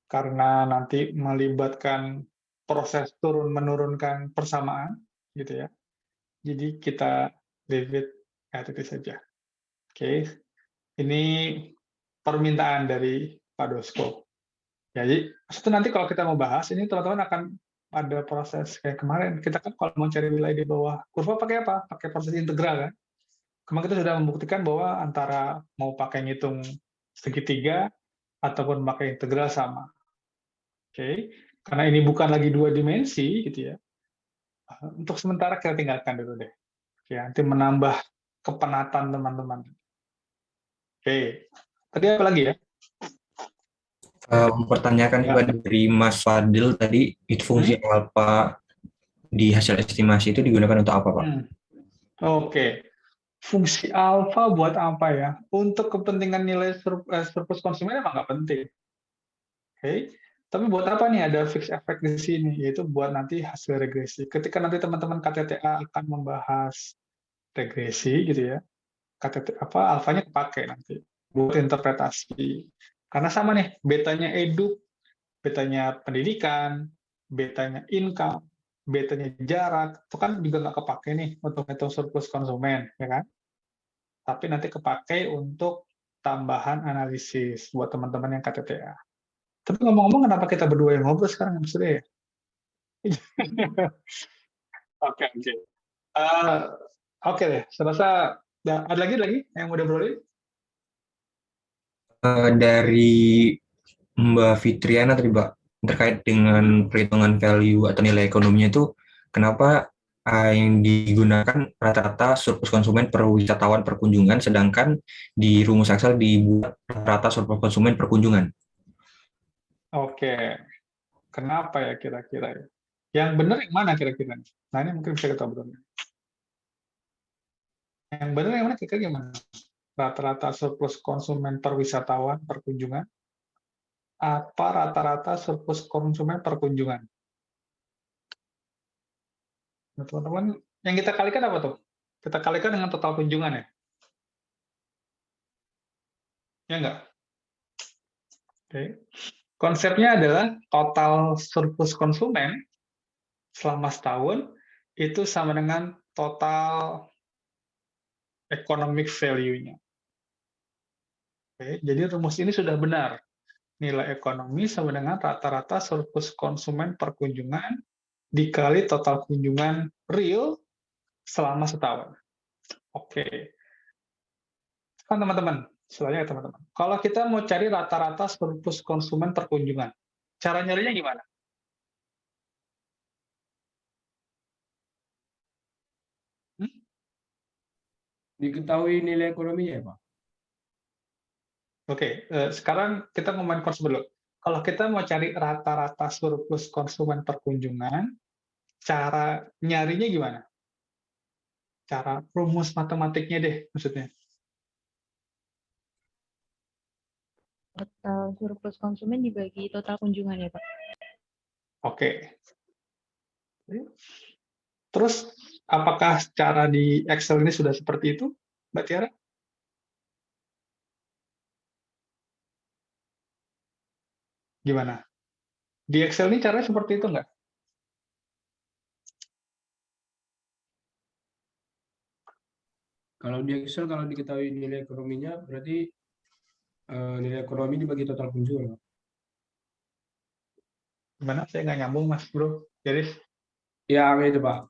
karena nanti melibatkan proses turun menurunkan persamaan, gitu ya. Jadi kita leave it at it saja. Oke, Ini permintaan dari Pak Dosko. Jadi, itu nanti kalau kita mau bahas, ini teman-teman akan ada proses kayak kemarin. Kita kan kalau mau cari wilayah di bawah kurva pakai apa? Pakai proses integral kan? Kemarin kita sudah membuktikan bahwa antara mau pakai ngitung segitiga ataupun pakai integral sama. Oke, karena ini bukan lagi 2 dimensi gitu ya. Untuk sementara kita tinggalkan dulu deh. Oke, nanti menambah kepenatan teman-teman. Oke, tadi apa lagi ya? Mempertanyakan juga dari Mas Fadil tadi, itu fungsi alfa di hasil estimasi itu digunakan untuk apa, Pak? Oke. Fungsi alfa buat apa ya? Untuk kepentingan nilai surplus konsumen emang nggak penting. Oke. Tapi buat apa nih ada fixed effect di sini? Yaitu buat nanti hasil regresi. Ketika nanti teman-teman KTTA akan membahas regresi gitu ya, alfanya kepake nanti buat interpretasi. Karena sama nih, betanya edu, betanya pendidikan, betanya income, betanya jarak, itu kan juga nggak kepake nih untuk hitung surplus konsumen, ya kan? Tapi nanti kepake untuk tambahan analisis buat teman-teman yang KTTA. Tapi ngomong-ngomong, kenapa kita berdua yang ngobrol sekarang, maksudnya ya? Oke. Oke deh, serasa ada lagi yang udah beroleh? Dari Mbak Fitriana tadi, Mbak, terkait dengan perhitungan value atau nilai ekonominya itu, kenapa yang digunakan rata-rata surplus konsumen per wisatawan per kunjungan, sedangkan di rumus Excel dibuat rata-rata surplus konsumen per kunjungan? Oke, kenapa ya kira-kira? Yang benar yang mana kira-kira? Nah, ini mungkin bisa kita obrolin. Yang benar yang mana kira-kira gimana? Rata-rata surplus konsumen per wisatawan per kunjungan? Apa rata-rata surplus konsumen per kunjungan? Nah, teman-teman, yang kita kalikan apa tuh? Kita kalikan dengan total kunjungan ya? Ya enggak? Oke. Konsepnya adalah total surplus konsumen selama setahun itu sama dengan total economic value-nya. Oke, jadi rumus ini sudah benar. Nilai ekonomi sama dengan rata-rata surplus konsumen per kunjungan dikali total kunjungan real selama setahun. Oke. Kan teman-teman, selanjutnya teman-teman. Kalau kita mau cari rata-rata surplus konsumen per kunjungan, cara nyarinya gimana? Diketahui nilai ekonominya ya, Pak? Oke, sekarang kita ngomongin konsep dulu. Kalau kita mau cari rata-rata surplus konsumen per kunjungan, cara nyarinya gimana? Cara rumus matematiknya deh, maksudnya. Total surplus konsumen dibagi total kunjungan ya, Pak? Oke. Terus, apakah cara di Excel ini sudah seperti itu, Mbak Tiara? Gimana? Di Excel ini caranya seperti itu nggak? Kalau di Excel, kalau diketahui nilai ekonominya, berarti nilai ekonomi dibagi total kunjungan, Pak. Gimana? Saya nggak nyambung, Mas Bro. Jadi, Yang itu, Pak.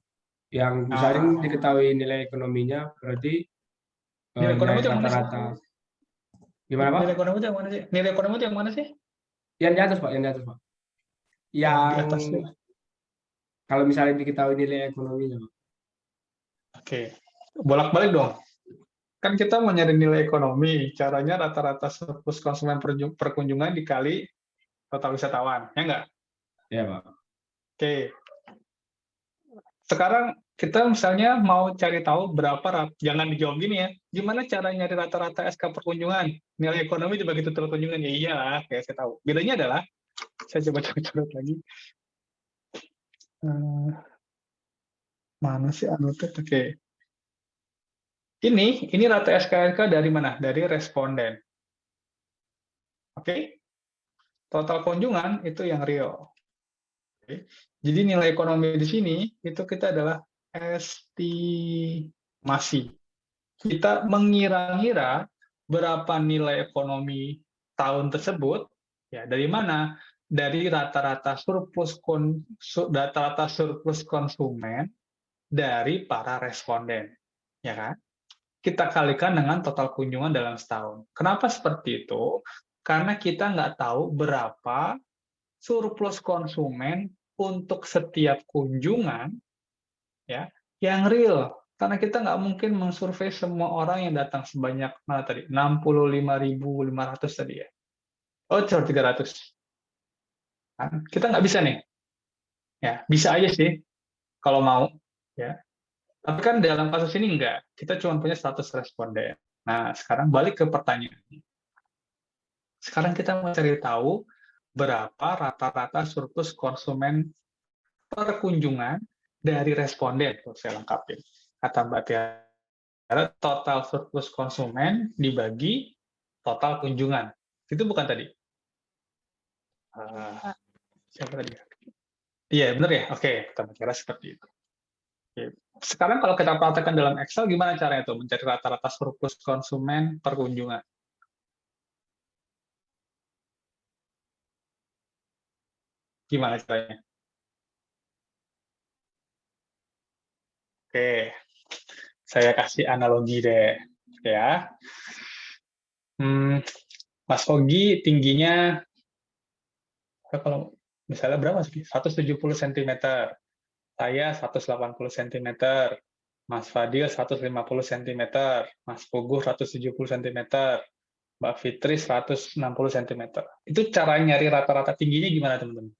Yang misalnya diketahui nilai ekonominya, berarti nilai ekonomi itu yang mana sih? rata-rata. Gimana, Pak? Nilai ekonomi itu yang mana sih? Nilai ekonomi itu yang mana sih? Yang di atas, Pak. Yang di atas, Pak. Yang di atas, ya. Kalau misalnya diketahui nilai ekonominya, Pak. Oke. Bolak-balik dong. Kan kita mau nyari nilai ekonomi, caranya rata-rata surplus konsumen per kunjungan dikali total wisatawan, ya nggak? Ya, Pak. Oke. Sekarang kita misalnya mau cari tahu berapa, jangan dijawab gini ya, gimana cara nyari rata-rata SK per kunjungan? Nilai ekonomi dibagi total kunjungan, ya iyalah, kayak saya tahu. Bedanya adalah, saya coba coret lagi. Mana sih annotate? Oke. Ini rata SKSK dari mana? Dari responden. Oke? Total kunjungan itu yang real. Oke. Jadi nilai ekonomi di sini itu kita adalah estimasi. Kita mengira-ngira berapa nilai ekonomi tahun tersebut, ya dari mana? Dari rata-rata surplus konsumen dari para responden, ya kan? Kita kalikan dengan total kunjungan dalam setahun. Kenapa seperti itu? Karena kita nggak tahu berapa surplus konsumen untuk setiap kunjungan, ya, yang real. Karena kita nggak mungkin mensurvei semua orang yang datang sebanyak mana tadi 65.500 tadi ya. Oh, 300. Kan? Kita nggak bisa nih. Ya, bisa aja sih kalau mau, ya. Tapi kan dalam kasus ini enggak. Kita cuma punya 100 responden. Nah, sekarang balik ke pertanyaan. Sekarang kita mau cari tahu berapa rata-rata surplus konsumen per kunjungan dari responden. Tuh, saya lengkapin. Kata Mbak Tiara, total surplus konsumen dibagi total kunjungan. Itu bukan tadi? Siapa tadi? Iya, benar ya? Oke, kata Mbak Tiara seperti itu. Oke. Sekarang kalau kita praktekkan dalam Excel, gimana caranya tuh mencari rata-rata surplus konsumen per kunjungan? Gimana caranya? Oke, saya kasih analogi deh, ya. Mas Ogi tingginya, kalau misalnya berapa sih? 170 cm. Saya 180 cm. Mas Fadil 150 cm. Mas Puguh 170 cm. Mbak Fitri 160 cm. Itu cara nyari rata-rata tingginya gimana, teman-teman?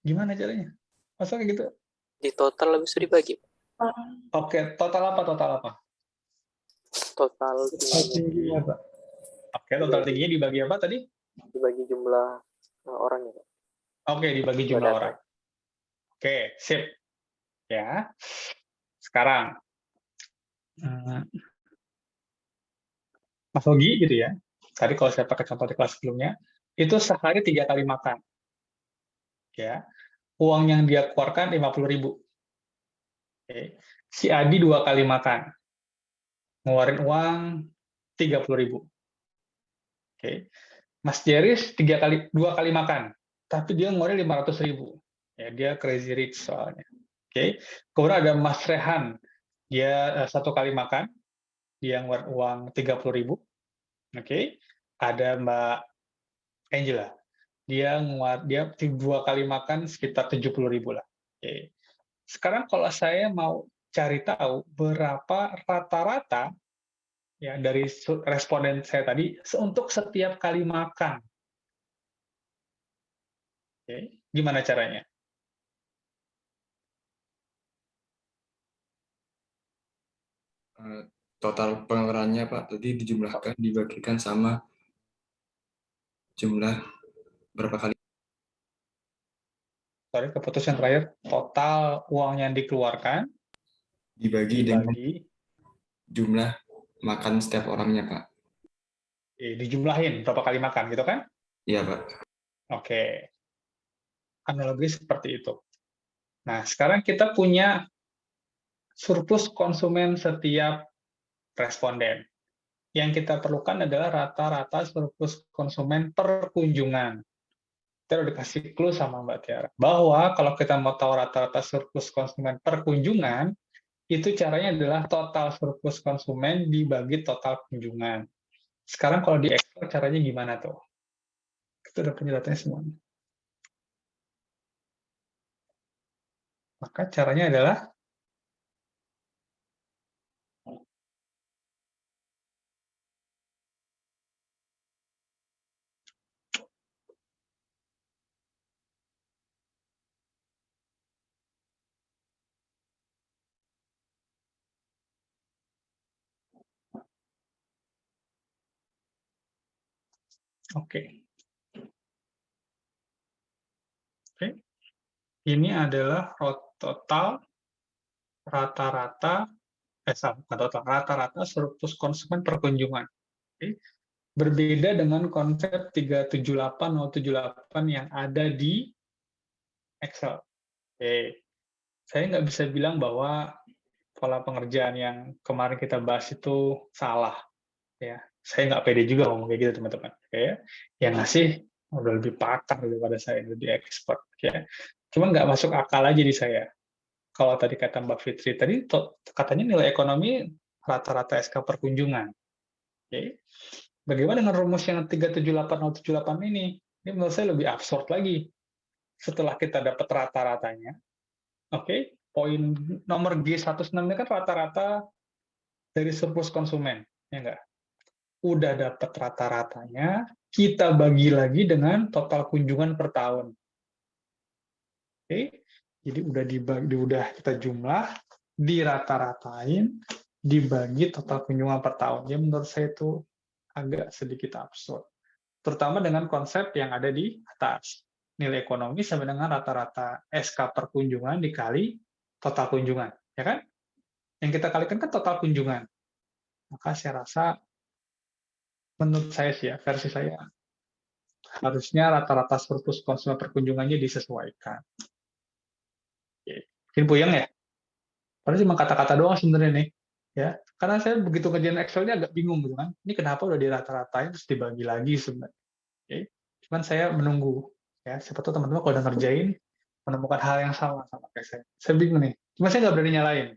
Gimana caranya? Masa kayak gitu? Di total bisa dibagi. Oke, total apa? Total tingginya, Pak. Oke, total tingginya dibagi apa tadi? Dibagi jumlah orang ya, Pak. Oke, dibagi jumlah orang. Oke, sip. Ya. Sekarang, Mas Ogi gitu ya. Tadi kalau saya pakai contoh di kelas sebelumnya, itu sehari 3 kali makan. Ya. Uang yang dia keluarkan 50.000. Oke. Si Adi 2 kali makan. Ngeluarin uang 30.000. Oke. Mas Jeris 2 kali makan, tapi dia ngeluarin 500.000. Ya, dia crazy rich soalnya. Oke. Kemudian ada Mas Rehan, dia 1 kali makan, dia ngeluarin uang 30.000. Oke. Ada Mbak Angela, dia 2 kali makan sekitar 70.000 lah. Oke. Sekarang kalau saya mau cari tahu berapa rata-rata ya dari responden saya tadi untuk setiap kali makan. Oke, gimana caranya? Total pengeluarannya, Pak, tadi dijumlahkan, dibagikan sama jumlah berapa kali? Sorry, keputusan terakhir, total uang yang dikeluarkan dibagi dengan jumlah makan setiap orangnya, Pak. Dijumlahin berapa kali makan, gitu kan? Iya, Pak. Oke. Analogi seperti itu. Nah, sekarang kita punya surplus konsumen setiap responden. Yang kita perlukan adalah rata-rata surplus konsumen per kunjungan. Kita udah dikasih clue sama Mbak Tiara, bahwa kalau kita mau tahu rata-rata surplus konsumen per kunjungan, itu caranya adalah total surplus konsumen dibagi total kunjungan. Sekarang kalau di Excel caranya gimana tuh? Kita udah punya datanya semuanya. Maka caranya adalah Oke. Ini adalah total rata-rata rata-rata surplus konsumen per kunjungan. Oke. Berbeda dengan konsep 378078 yang ada di Excel. Oke. saya nggak bisa bilang bahwa pola pengerjaan yang kemarin kita bahas itu salah. Ya, saya nggak pede juga ngomong kayak gitu teman-teman. Kayak yang ngasih udah lebih pakar daripada saya, lebih expert. Ya, cuma nggak masuk akal aja di saya. Kalau tadi kata Mbak Fitri tadi katanya nilai ekonomi rata-rata SK perkunjungan. Oke. Bagaimana dengan rumus yang 378078 ini? Ini menurut saya lebih absurd lagi. Setelah kita dapat rata-ratanya, oke, poin nomor G16 ini kan rata-rata dari surplus konsumen, ya enggak? Udah dapat rata-ratanya, kita bagi lagi dengan total kunjungan per tahun. Oke, jadi udah kita jumlah, dirata-ratain, dibagi total kunjungan per tahun. Ya menurut saya itu agak sedikit absurd. Terutama dengan konsep yang ada di atas. Nilai ekonomi sama dengan rata-rata SK per kunjungan dikali total kunjungan. Ya kan? Yang kita kalikan kan total kunjungan. Maka saya rasa, menurut saya sih ya, versi saya, harusnya rata-rata surplus konsumen perkunjungannya disesuaikan. Oke. Mungkin puyeng ya? Padahal cuma kata-kata doang sebenarnya nih. Ya, karena saya begitu ngerjain Excel-nya agak bingung gitu kan. Ini kenapa udah dirata-ratain terus dibagi lagi sebenarnya. Oke. Cuman saya menunggu. Ya, siapa tahu teman-teman kalau udah ngerjain menemukan hal yang sama kayak saya. Saya bingung nih. Cuma saya nggak berani nyalain.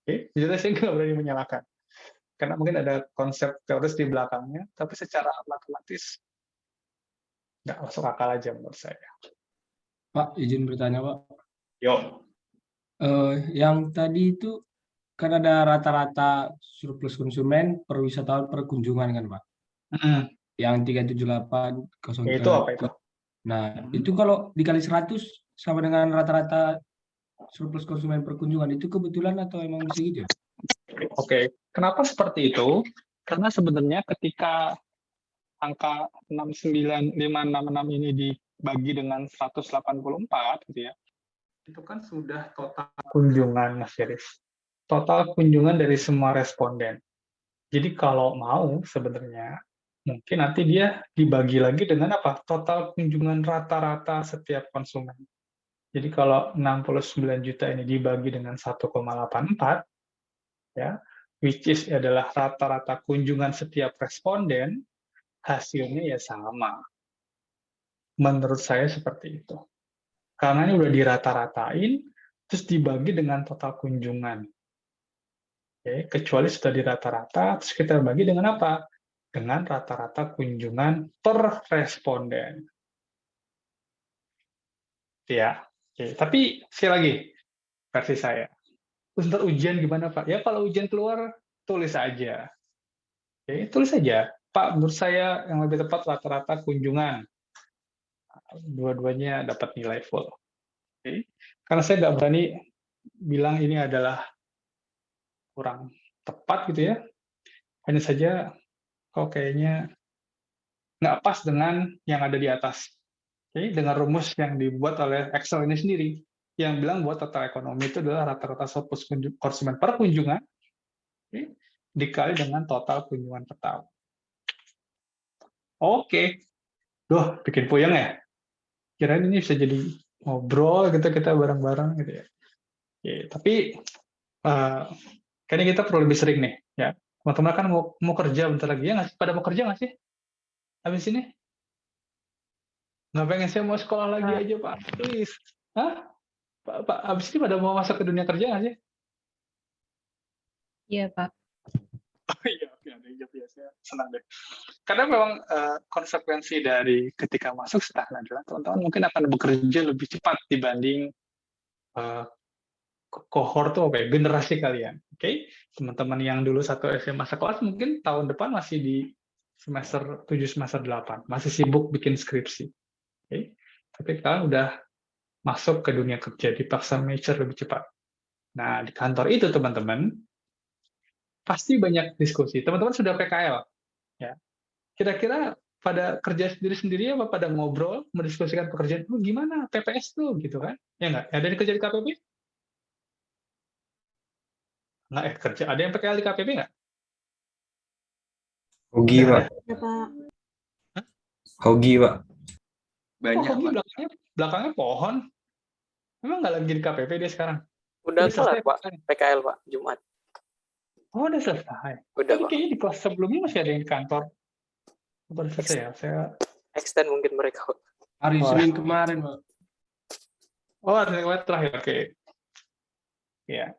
Oke, jujur saya nggak berani menyalahkan. Karena mungkin ada konsep teoris di belakangnya, tapi secara matematis nggak masuk akal aja menurut saya. Pak, izin bertanya, Pak. Yo. Yang tadi itu kan ada rata-rata surplus konsumen per wisatawan per kunjungan kan, Pak? Yang 378 Ya, itu apa itu? Nah, itu kalau dikali 100 sama dengan rata-rata surplus konsumen per kunjungan, itu kebetulan atau emang bisa gitu? Oke, kenapa seperti itu? Karena sebenarnya ketika angka 69566 ini dibagi dengan 184 gitu ya, itu kan sudah total kunjungan, Mas Yeris. Total kunjungan dari semua responden. Jadi kalau mau sebenarnya mungkin nanti dia dibagi lagi dengan apa? Total kunjungan rata-rata setiap konsumen. Jadi kalau 69 juta ini dibagi dengan 1,84, ya, which is adalah rata-rata kunjungan setiap responden, hasilnya ya sama. Menurut saya seperti itu. Karena ini udah dirata-ratain, terus dibagi dengan total kunjungan. Oke, kecuali sudah dirata-rata, terus kita bagi dengan apa? Dengan rata-rata kunjungan per responden. Ya, oke. Tapi sekali lagi, versi saya. Terus ntar ujian gimana, Pak? Ya kalau ujian keluar, tulis aja. Oke, tulis aja. Pak, menurut saya yang lebih tepat rata-rata kunjungan. Dua-duanya dapat nilai full. Oke. Karena saya nggak berani bilang ini adalah kurang tepat gitu ya. Hanya saja kok kayaknya nggak pas dengan yang ada di atas. Oke, dengan rumus yang dibuat oleh Excel ini sendiri, yang bilang buat total ekonomi itu adalah rata-rata surplus konsumen per kunjungan, oke, dikali dengan total kunjungan per tahun. Oke, duh, bikin puyeng ya. Kirain ini bisa jadi ngobrol gitu kita bareng-bareng gitu ya. Oke, tapi kayaknya kita perlu lebih sering nih, ya. Teman-teman kan mau kerja bentar lagi ya nggak sih? Pada mau kerja nggak sih? Habis ini? Nggak pengen saya mau sekolah lagi aja, Pak. Please. Hah? Pak, habis ini pada mau masuk ke dunia kerja nggak sih? Iya, Pak. Oh iya, oke, ada hijab ya, saya senang deh. Karena memang konsekuensi dari ketika masuk setelah adalah teman-teman mungkin akan bekerja lebih cepat dibanding kohort tuh apa ya, generasi kalian. Oke? Teman-teman yang dulu satu SMA sekelas mungkin tahun depan masih di semester 7, semester 8, masih sibuk bikin skripsi. Oke? Tapi kalian udah masuk ke dunia kerja, dipaksa mature lebih cepat. Nah, di kantor itu teman-teman pasti banyak diskusi. Teman-teman sudah PKL, ya. Kira-kira pada kerja sendiri-sendiri apa pada ngobrol, mendiskusikan pekerjaan itu gimana PPS tuh gitu kan? Ya nggak? Ada yang kerja di KPP? Nggak, kerja. Ada yang PKL di KPP nggak? Hogi, Pak. Ya, Pak. Hogi, Pak. Banyak, Hogi Pak. belakangnya pohon. Memang nggak lagi di KPP dia sekarang? Udah Udah kelar, selesai Pak. PK-nya? PKL, Pak, Jumat. Oh, udah selesai. Udah, Tadi Pak. kayaknya di kelas sebelumnya masih ada yang di kantor. Baru selesai ya? Saya Extend mungkin mereka. Hari Oh. Senin kemarin, Pak. Oh, ada yang terakhir. Oke. Ya.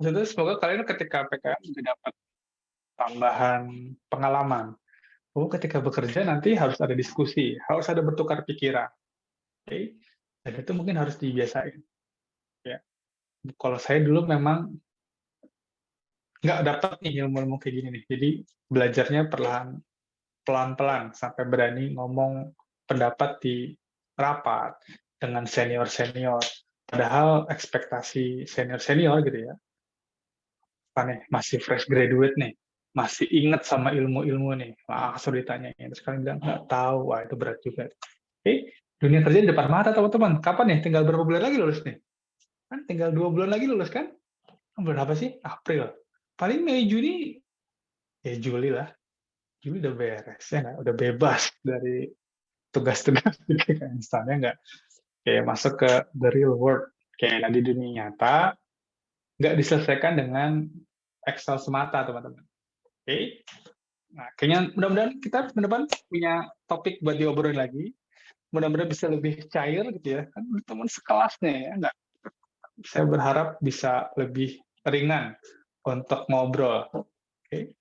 Maksudnya semoga kalian ketika PKL juga dapat tambahan pengalaman. Oh, ketika bekerja nanti harus ada diskusi, harus ada bertukar pikiran. Oke. Dan itu mungkin harus dibiasain. Ya. Kalau saya dulu memang nggak dapat nih ilmu-ilmu kayak gini nih. Jadi belajarnya pelan-pelan sampai berani ngomong pendapat di rapat dengan senior-senior. Padahal ekspektasi senior-senior gitu ya, nih, masih fresh graduate nih, masih inget sama ilmu-ilmu nih, langsung ditanyain. Terus kalian bilang, nggak tahu, wah itu berat juga. Dunia kerja di depan mata teman-teman. Kapan nih? Tinggal berapa bulan lagi lulus nih? Kan tinggal 2 bulan lagi lulus kan? Bulan apa sih? April. Paling Mei, Juni, ya Juli lah. Juli udah beres, ya nggak? Udah bebas dari tugas-tugas kayak instannya nggak? Kayak masuk ke the real world. Kayak di dunia nyata, nggak diselesaikan dengan Excel semata, teman-teman. Oke? Nah, kayaknya mudah-mudahan kita ke depan punya topik buat diobrolin lagi. Mudah-mudahan bisa lebih cair gitu ya. Kan teman sekelasnya ya, nggak? Saya berharap bisa lebih ringan untuk ngobrol. Oke?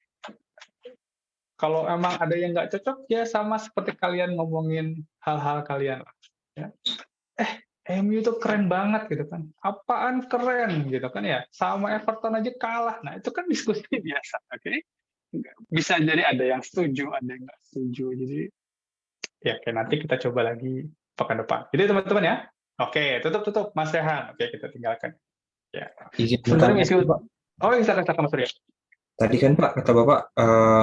Kalau emang ada yang nggak cocok, ya sama seperti kalian ngomongin hal-hal kalian. Ya. MU itu keren banget gitu kan. Apaan keren gitu kan ya. Sama Everton aja kalah. Nah, itu kan diskusi biasa, oke? Bisa jadi ada yang setuju, ada yang nggak setuju. Jadi ya kayak nanti kita coba lagi pekan depan. Jadi teman-teman ya. Oke, tutup Mas Rehan. Oke, kita tinggalkan. Ya. Izin Sebenarnya bertanya, misi Pak. Oh, silakan Mas Surya. Tadi kan Pak, kata Bapak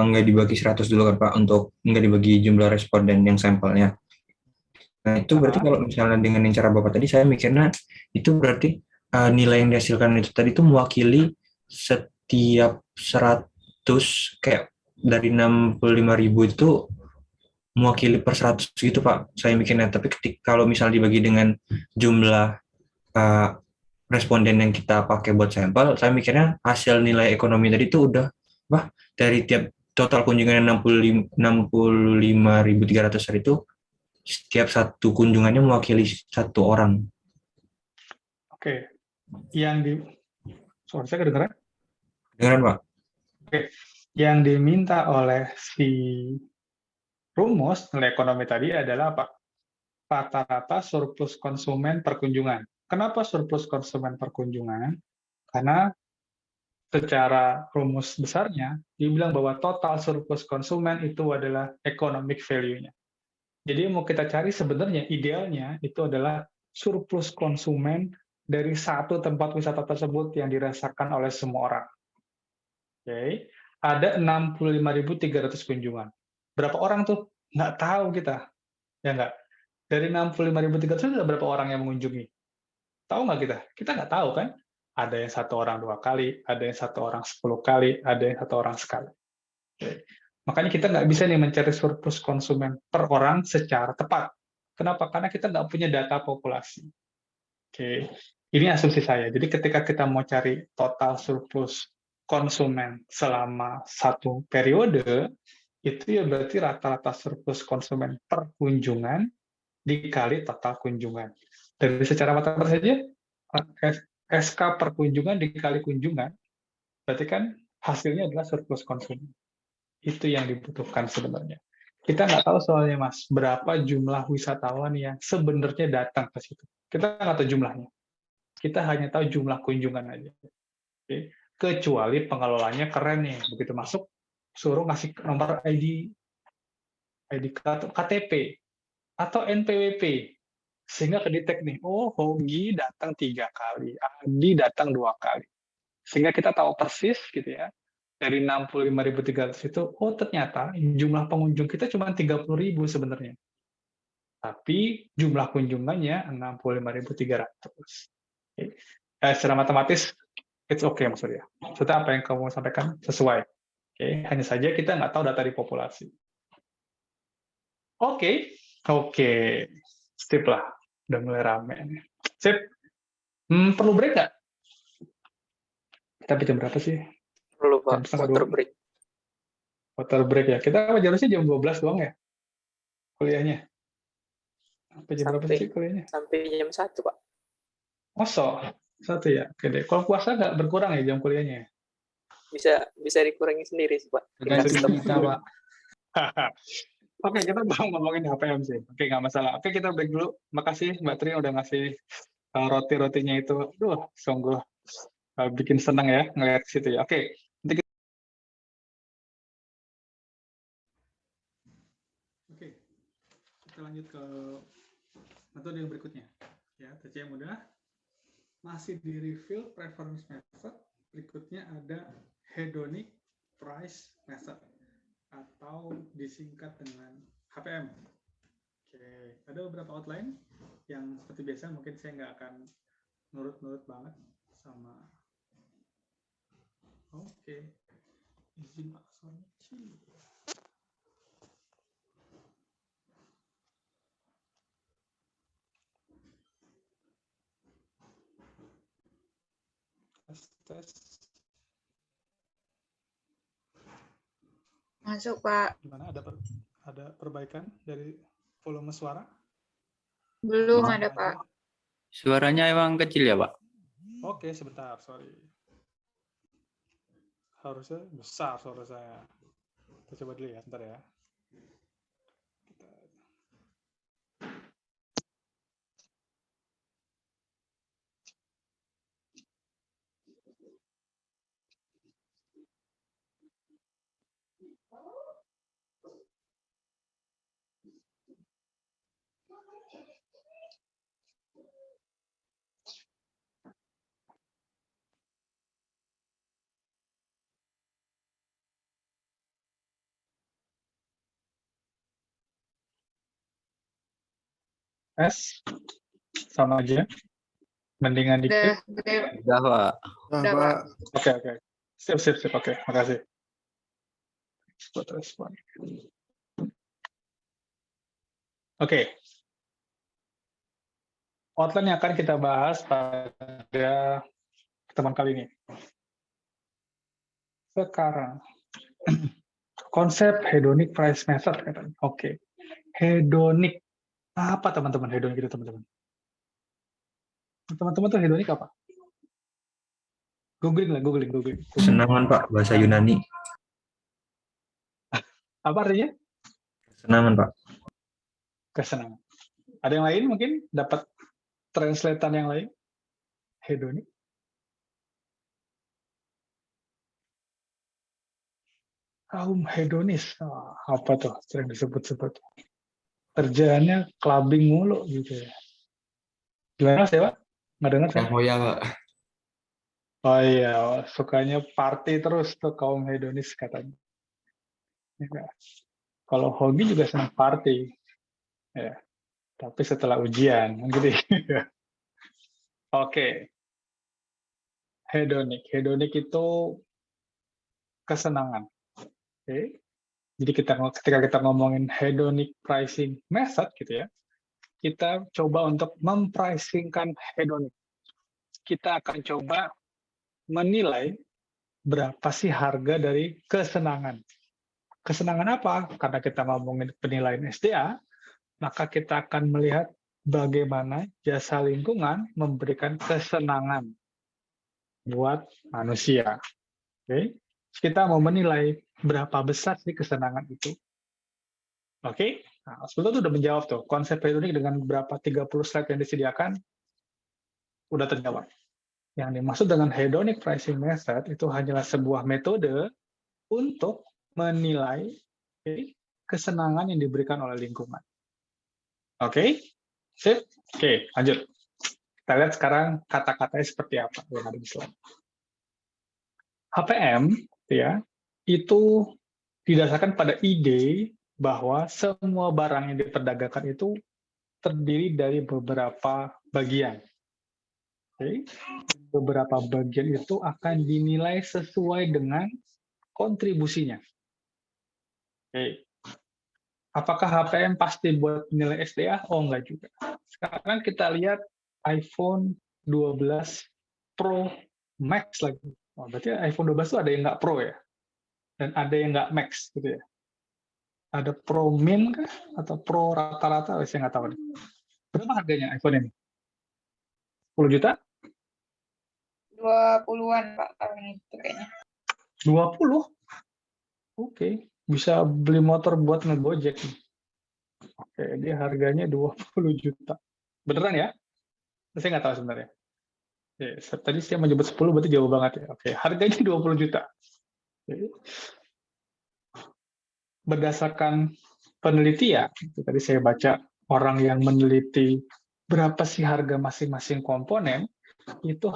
nggak dibagi 100 dulu kan Pak, untuk nggak dibagi jumlah responden yang sampelnya. Nah itu berarti kalau misalnya dengan yang cara Bapak tadi, saya mikirnya itu berarti nilai yang dihasilkan itu tadi itu mewakili setiap 100, kayak dari 65.000 itu mewakili per 100 gitu Pak, saya mikirnya. Tapi kalau misalnya dibagi dengan jumlah responden yang kita pakai buat sampel, saya mikirnya hasil nilai ekonomi tadi itu udah, dari tiap total kunjungan 65.300 itu, setiap satu kunjungannya mewakili satu orang. Oke. Suara saya kedengeran? Kedengeran, Pak? Oke. Yang diminta oleh si rumus nilai ekonomi tadi adalah apa? Rata-rata surplus konsumen per kunjungan. Kenapa surplus konsumen per kunjungan? Karena secara rumus besarnya, dibilang bahwa total surplus konsumen itu adalah economic value-nya. Jadi mau kita cari sebenarnya idealnya itu adalah surplus konsumen dari satu tempat wisata tersebut yang dirasakan oleh semua orang. Oke, ada 65.300 kunjungan. Berapa orang tuh? Nggak tahu kita. Ya nggak? Dari 65.300 itu ada berapa orang yang mengunjungi? Tahu nggak kita? Kita nggak tahu kan? Ada yang 1 orang 2 kali, ada yang 1 orang 10 kali, ada yang 1 orang sekali. Oke. Makanya kita nggak bisa nih mencari surplus konsumen per orang secara tepat. Kenapa? Karena kita nggak punya data populasi. Oke, ini asumsi saya. Jadi ketika kita mau cari total surplus konsumen selama 1 periode, itu ya berarti rata-rata surplus konsumen per kunjungan dikali total kunjungan. Dari secara matematis saja, SK per kunjungan dikali kunjungan, berarti kan hasilnya adalah surplus konsumen. Itu yang dibutuhkan sebenarnya. Kita nggak tahu soalnya Mas, berapa jumlah wisatawan yang sebenarnya datang ke situ. Kita nggak tahu jumlahnya. Kita hanya tahu jumlah kunjungan aja. Oke. Kecuali pengelolanya keren nih, begitu masuk suruh ngasih nomor ID KTP atau NPWP, sehingga kedetek nih, oh Hogi datang 3 kali, Adi datang 2 kali, sehingga kita tahu persis gitu ya. Dari 65.300 itu, oh ternyata jumlah pengunjung kita cuma 30.000 sebenarnya. Tapi jumlah kunjungannya 65.300. Secara matematis, it's okay Mas Surya. Maksudnya apa yang kamu sampaikan sesuai. Hanya saja kita nggak tahu data di populasi. Oke. Sip lah. Udah mulai rame. Sip. Perlu break nggak? Kita jam berapa sih? Perlu Jam Pak, setengah water 12. break. Water break ya. Kita harusnya jam 12 doang ya kuliahnya. Sampai jam berapa sih kuliahnya? Sampai jam 1 Pak. Masa? 1 ya? Oke deh. Kalau puasa nggak berkurang ya jam kuliahnya? Bisa dikurangi sendiri sih Pak. Tinggal Tergantung stop. kita, Pak. Oke, kita mau ngomongin HPM sih. Oke, nggak masalah. Oke, kita break dulu. Makasih Mbak Tri udah ngasih roti-rotinya itu. Duh, sungguh bikin senang ya ngeliat situ ya. Oke, nanti kita lanjut ke metode yang berikutnya. Ya, TC yang mudah. Masih di reveal preference method. Berikutnya ada hedonic price method atau disingkat dengan HPM. Oke, ada beberapa outline yang seperti biasa mungkin saya nggak akan nurut-nurut banget sama. Oke, izin passwordnya. Tes. Masuk, Pak. Gimana? Ada perbaikan dari volume suara? Belum ada, Pak. Suaranya emang kecil ya, Pak? Oke, sebentar, sorry. Harusnya besar suara saya. Kita coba dulu ya, bentar ya. S sama aja. Mendingan dikit. Udah, Pak. Udah, Pak. Oke. Sip. Oke, makasih. Respon. Oke. Outline yang akan kita bahas pada pertemuan kali ini. Sekarang, konsep hedonic price method katanya. Oke. Hedonic. Apa teman-teman hedonic itu, teman-teman? Teman-teman tuh hedonic apa? Googling. Kesenangan, Pak, bahasa Yunani. Apa artinya? Kesenangan, Pak. Kesenangan. Ada yang lain mungkin dapat translatean yang lain? Hedonic. Kaum hedonis. Apa tuh sering disebut-sebut? Kerjaannya clubbing mulu gitu ya. Gimana sih, Pak? Nggak dengar saya? Oh ya, Pak. Oh iya, sukanya party terus tuh kaum hedonis katanya. Ya. Kalau hobi juga senang party. Ya. Tapi setelah ujian, gitu. Oke. Hedonic itu kesenangan. Oke. Jadi ketika kita ngomongin hedonic pricing method gitu ya, kita coba untuk mempricingkan hedonic. Kita akan coba menilai berapa sih harga dari kesenangan. Kesenangan apa? Karena kita ngomongin penilaian SDA, maka kita akan melihat bagaimana jasa lingkungan memberikan kesenangan buat manusia. Oke? Kita mau menilai berapa besar sih kesenangan itu. Oke? Nah, sebetulnya itu udah menjawab tuh. Konsep hedonic dengan berapa 30 slide yang disediakan udah terjawab. Yang dimaksud dengan hedonic pricing method itu hanyalah sebuah metode untuk menilai kesenangan yang diberikan oleh lingkungan. Oke? Sip? Oke, lanjut. Kita lihat sekarang kata-katanya seperti apa yang ada di slide. HPM ya, itu didasarkan pada ide bahwa semua barang yang diperdagangkan itu terdiri dari beberapa bagian. Oke? Beberapa bagian itu akan dinilai sesuai dengan kontribusinya. Oke. Apakah HPM pasti buat nilai SDA? Oh, enggak juga. Sekarang kita lihat iPhone 12 Pro Max lagi. Oh, berarti iPhone 12 itu ada yang nggak Pro ya? Dan ada yang nggak Max gitu ya? Ada Pro Min kah? Atau Pro rata-rata? Saya nggak tahu. Berapa harganya iPhone ini? 10 juta? 20-an Pak tahun itu kayaknya. 20? Oke. Bisa beli motor buat ngegojek. Oke, dia harganya 20 juta. Beneran ya? Saya nggak tahu sebenarnya. Ya, tadi saya menyebut 10, berarti jauh banget ya. Oke, harganya 20 juta. Oke. Berdasarkan penelitian, tadi saya baca orang yang meneliti berapa sih harga masing-masing komponen, itu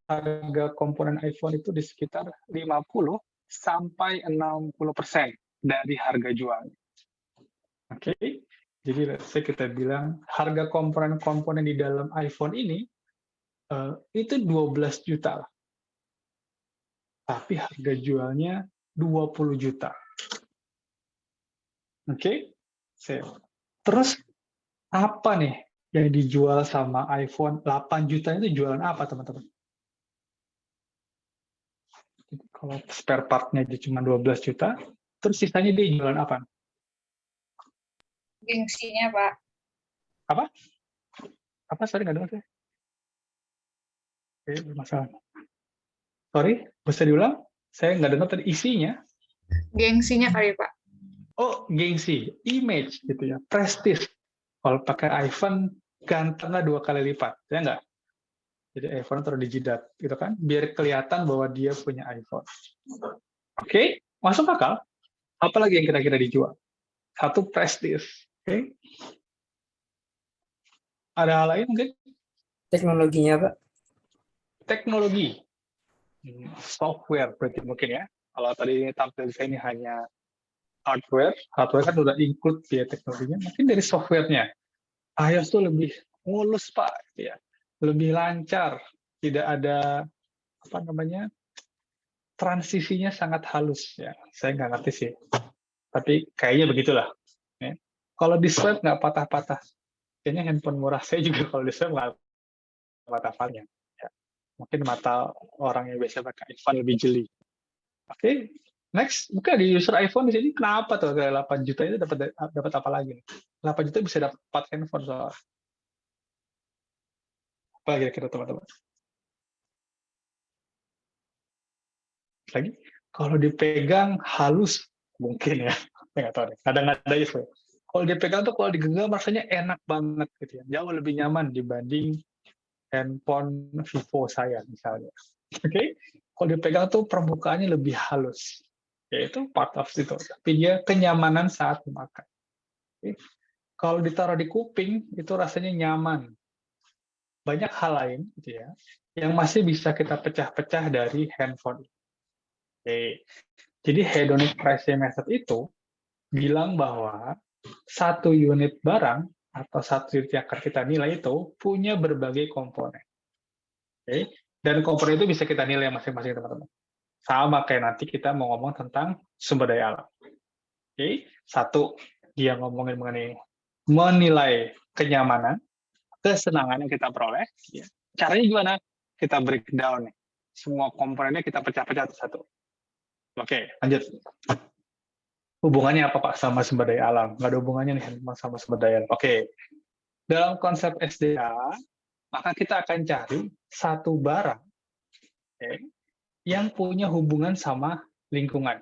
harga komponen iPhone itu di sekitar 50 sampai 60% dari harga jual. Oke, jadi kita bilang harga komponen-komponen di dalam iPhone ini itu 12 juta lah. Tapi harga jualnya 20 juta. Oke, terus apa nih yang dijual sama iPhone 8 juta itu jualan apa teman-teman? Kalau spare part-nya cuma 12 juta, terus sisanya dia jualan apa? Gengsinya Pak. Apa? Apa? Sorry, nggak dengar saya. Oke, bermasalah. Sorry, bisa diulang? Saya nggak dengar tadi isinya. Gengsinya kali Pak. Oh, gengsi, image gitu ya, prestis. Kalau pakai iPhone gantengnya 2 kali lipat, ya nggak? Jadi iPhone taruh di jidat, gitu kan? Biar kelihatan bahwa dia punya iPhone. Oke, masuk akal. Apa lagi yang kira-kira dijual? Satu, prestis. Oke. Ada hal lain mungkin? Teknologinya, Pak. Teknologi. Software berarti mungkin ya. Kalau tadi tampil saya ini hanya hardware kan udah include ya teknologinya, mungkin dari softwarenya. iOS tuh lebih mulus Pak, ya, lebih lancar, tidak ada transisinya sangat halus ya. Saya nggak ngerti sih, tapi kayaknya begitulah. Ya. Kalau di swipe nggak patah-patah, kayaknya handphone murah saya juga kalau di swipe nggak patah-patahnya. Ya. Mungkin mata orang yang biasa pakai iPhone lebih jeli. Oke. Next, bukan di user iPhone di sini kenapa tuh 8 juta itu dapat apa lagi? 8 juta bisa dapat handphone soalnya. Apa kira-kira teman-teman? Lagi, kalau dipegang halus mungkin ya. Saya nggak tahu deh. Kadang-kadang aja sih. Kalau dipegang tuh kalau digenggam rasanya enak banget gitu ya. Jauh lebih nyaman dibanding handphone Vivo saya misalnya. Oke? Kalau dipegang tuh permukaannya lebih halus. Yaitu part of itu, tapi dia kenyamanan saat memakai. Kalau ditaruh di kuping itu rasanya nyaman. Banyak hal lain gitu ya, yang masih bisa kita pecah-pecah dari handphone. Jadi hedonic pricing method itu bilang bahwa satu unit barang atau satu unit yang akan kita nilai itu punya berbagai komponen. Dan komponen itu bisa kita nilai masing-masing teman-teman. Sama kayak nanti kita mau ngomong tentang sumber daya alam. Oke, satu, dia ngomongin mengenai menilai kenyamanan, kesenangan yang kita peroleh. Ya. Caranya gimana? Kita breakdown nih. Semua komponennya kita pecah-pecah satu. Oke, lanjut. Hubungannya apa Pak sama sumber daya alam? Nggak ada hubungannya nih sama sumber daya alam. Oke, dalam konsep SDA, maka kita akan cari satu barang. Oke, yang punya hubungan sama lingkungan.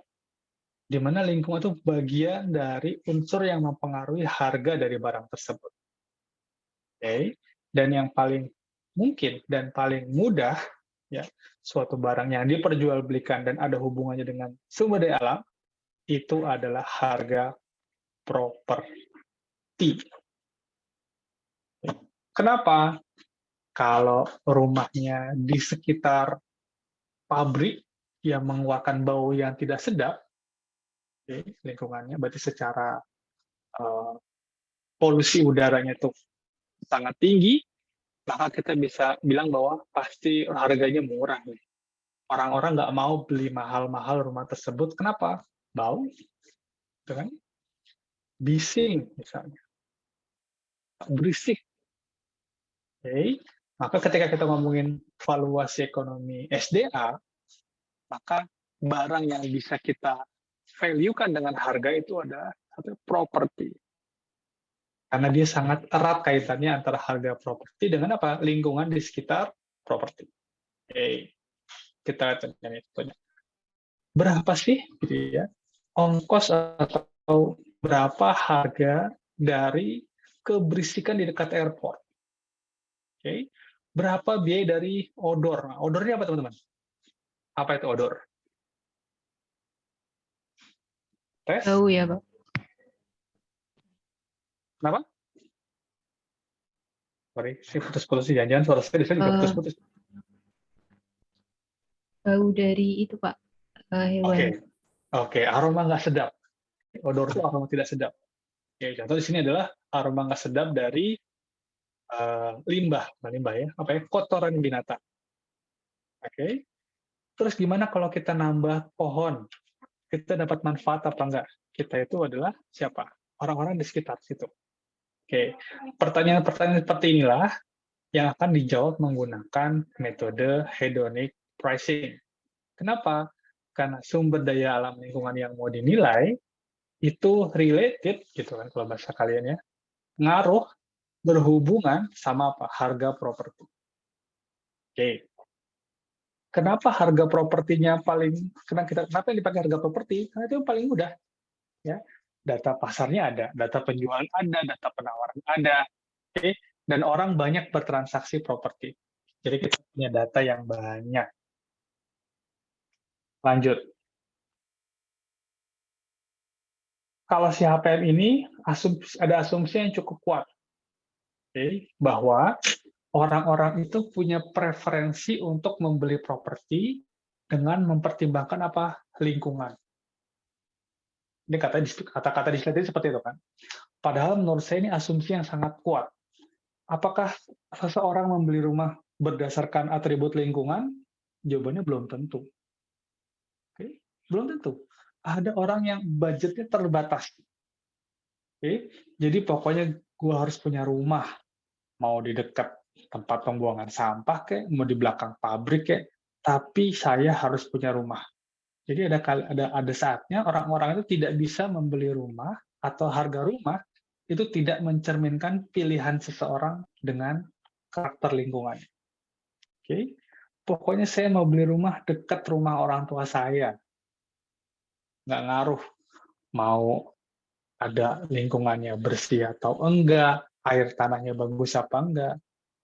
Di mana lingkungan itu bagian dari unsur yang mempengaruhi harga dari barang tersebut. Oke. Dan yang paling mungkin dan paling mudah, ya, suatu barang yang diperjualbelikan dan ada hubungannya dengan sumber daya alam, itu adalah harga properti. Kenapa? Kalau rumahnya di sekitar pabrik yang mengeluarkan bau yang tidak sedap, lingkungannya, berarti secara polusi udaranya itu sangat tinggi, maka kita bisa bilang bahwa pasti harganya murah. Orang-orang nggak mau beli mahal-mahal rumah tersebut. Kenapa? Bau, kan? Bising misalnya, berisik. Maka ketika kita ngomongin valuasi ekonomi SDA, maka barang yang bisa kita value-kan dengan harga itu adalah satu properti. Karena dia sangat erat kaitannya antara harga properti dengan apa? Lingkungan di sekitar properti. Oke. Kita lihat contohnya. Berapa sih gitu ya ongkos atau berapa harga dari keberisikan di dekat airport? Oke. Berapa biaya dari odor? Nah, odornya apa teman-teman? Apa itu odor? Tes? Bau ya, Pak. Kenapa? Sorry, saya putus-putus sih. Jangan-jangan suara saya di sana juga Eh, putus-putus. Bau dari itu, Pak, hewan. Oke, aroma nggak sedap. Odor itu aroma tidak sedap. Oke, contoh di sini adalah aroma nggak sedap dari limbah, bukan limbah ya, apa ya, kotoran binatang. Oke. Terus gimana kalau kita nambah pohon? Kita dapat manfaat apa enggak? Kita itu adalah siapa? Orang-orang di sekitar situ. Oke. Pertanyaan-pertanyaan seperti inilah yang akan dijawab menggunakan metode hedonic pricing. Kenapa? Karena sumber daya alam lingkungan yang mau dinilai itu related, gitu kan kalau bahasa kalian ya, ngaruh, berhubungan sama apa? Harga properti. Oke. Kenapa harga propertinya paling, kenapa yang dipakai harga properti? Karena itu yang paling mudah. Ya. Data pasarnya ada, data penjualan ada, data penawaran ada. Oke. Dan orang banyak bertransaksi properti. Jadi kita punya data yang banyak. Lanjut. Kalau si HPM ini ada asumsi yang cukup kuat. Oke. Bahwa orang-orang itu punya preferensi untuk membeli properti dengan mempertimbangkan apa? Lingkungan. Ini kata-kata di slide ini seperti itu kan. Padahal menurut saya ini asumsi yang sangat kuat. Apakah seseorang membeli rumah berdasarkan atribut lingkungan? Jawabannya belum tentu. Oke? Belum tentu. Ada orang yang budgetnya terbatas. Oke? Jadi pokoknya gue harus punya rumah. Mau di dekat tempat pembuangan sampah kayak, mau di belakang pabrik kayak, tapi saya harus punya rumah. Jadi ada saatnya orang-orang itu tidak bisa membeli rumah atau harga rumah itu tidak mencerminkan pilihan seseorang dengan karakter lingkungan. Oke, pokoknya saya mau beli rumah dekat rumah orang tua saya, nggak ngaruh mau ada lingkungannya bersih atau enggak, air tanahnya bagus apa enggak.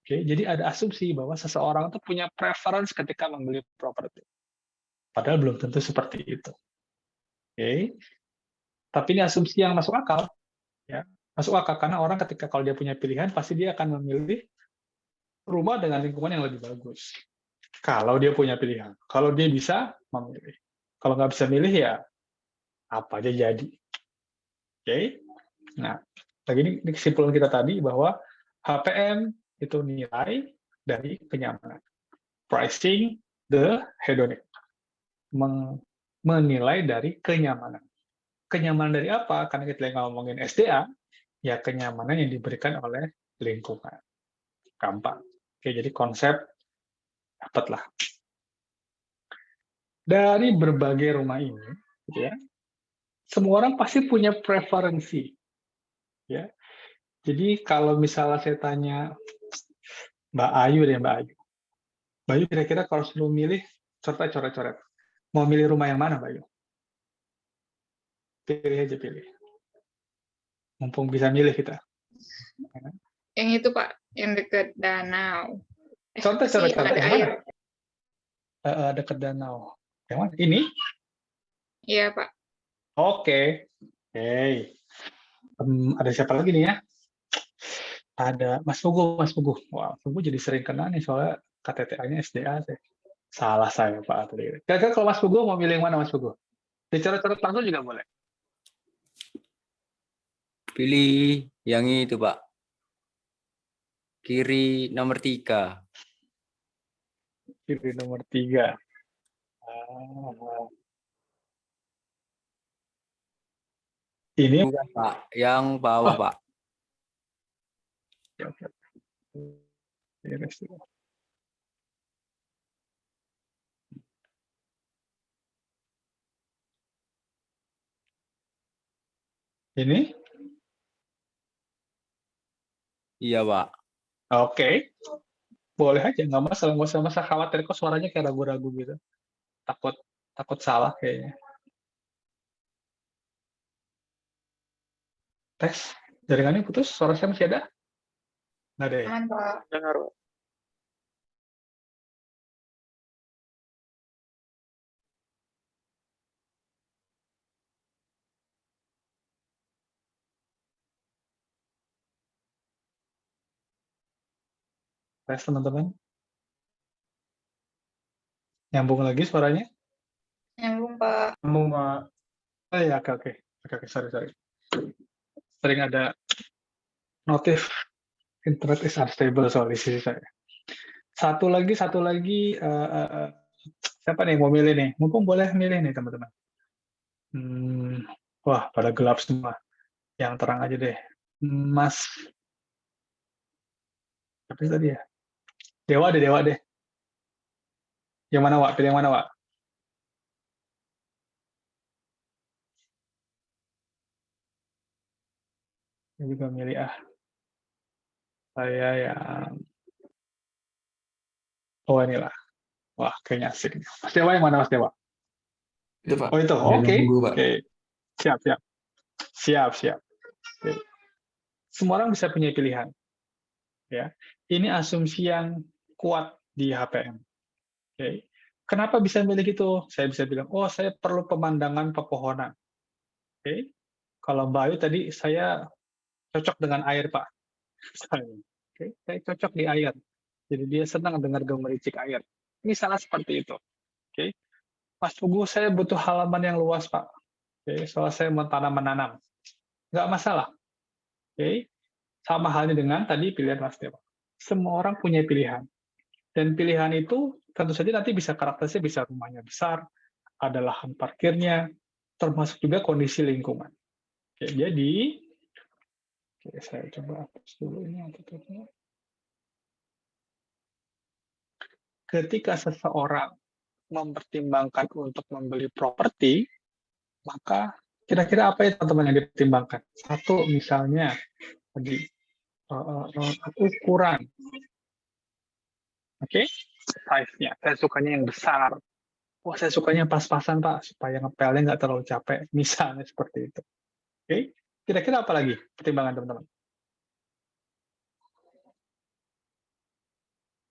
Oke, jadi ada asumsi bahwa seseorang itu punya preference ketika membeli properti. Padahal belum tentu seperti itu. Oke. Tapi ini asumsi yang masuk akal. Ya. Masuk akal karena orang ketika kalau dia punya pilihan, pasti dia akan memilih rumah dengan lingkungan yang lebih bagus. Kalau dia punya pilihan. Kalau dia bisa memilih. Kalau nggak bisa milih ya apa aja jadi. Oke. Nah, ini kesimpulan kita tadi bahwa HPM itu nilai dari kenyamanan. Pricing the hedonic. Menilai dari kenyamanan. Kenyamanan dari apa? Karena kita lagi ngomongin SDA, ya kenyamanan yang diberikan oleh lingkungan. Gampang. Oke, jadi konsep dapatlah. Dari berbagai rumah ini, gitu ya, semua orang pasti punya preferensi. Ya. Jadi kalau misalnya saya tanya Mbak Ayu deh, Mbak Ayu. Mbak Ayu kira-kira kalau suruh milih, coret-coret. Mau milih rumah yang mana, Mbak Ayu? Pilih aja, pilih. Mumpung bisa milih kita. Yang itu, Pak, yang dekat danau. Contoh Yang mana? Dekat danau. Yang mana? Ini? Iya, Pak. Oke. Hey. Ada siapa lagi nih ya? Ada Mas Pugu. Wah, Pugu jadi sering kena nih soalnya KTTA-nya SDA. Salah saya, Pak. Kira-kira kalau Mas Pugu mau milih yang mana, Mas Pugu? Dicoret-coret langsung juga boleh. Pilih yang itu, Pak. Kiri nomor 3. Kiri nomor 3. Ini bukan, Pak. Yang bawah, Pak. Oke. Ini? Iya, Pak. Oke. Boleh aja, nggak masalah. Nggak usah khawatir kok suaranya kayak ragu-ragu gitu. Takut salah kayaknya. Tes, jaringannya putus, suara saya masih ada? Nggak ada ya? Aman, Pak. Dengar, Pak. Tes teman-teman. Nyambung lagi suaranya? Nyambung, Pak. Nyambung, Pak. Oh iya, oke. Sorry. Sering ada notif internet is unstable soal di sisi saya. Satu lagi, siapa nih mau milih nih? Mumpung boleh milih nih teman-teman. Wah, pada gelap semua. Yang terang aja deh. Mas, apa sih tadi ya? Dewa deh. Yang mana, Wak? Pilih yang mana, Wak? Saya juga milih saya yang inilah. Wah, kayaknya asik. Mas Dewa yang mana, Mas Dewa? Itu, Pak. Oh, itu. Yang Oke. nunggu, Pak. Oke. Siap. Oke. Semua orang bisa punya pilihan. Ya. Ini asumsi yang kuat di HPM. Oke. Kenapa bisa milih gitu? Saya bisa bilang, saya perlu pemandangan pepohonan. Oke. Kalau Mbak Ayu tadi, saya cocok dengan air, Pak. Oke. Saya cocok di air. Jadi dia senang dengar gemericik air. Misalnya seperti itu. Oke. Mas Pugu, saya butuh halaman yang luas, Pak. Oke. Soalnya saya mau menanam. Nggak masalah. Oke. Sama halnya dengan tadi pilihan Mas Dewa. Semua orang punya pilihan. Dan pilihan itu tentu saja nanti bisa karakteristik, bisa rumahnya besar, ada lahan parkirnya, termasuk juga kondisi lingkungan. Oke, jadi, saya coba hapus dulu ini. Ketika seseorang mempertimbangkan untuk membeli properti, maka kira-kira apa ya teman-teman yang dipertimbangkan? Satu, misalnya, tadi ukuran. Oke, size-nya. Saya sukanya yang besar. Wah, saya sukanya pas-pasan, Pak, supaya ngepelnya nggak terlalu capek. Misalnya seperti itu. Oke, kira-kira apa lagi pertimbangan teman-teman?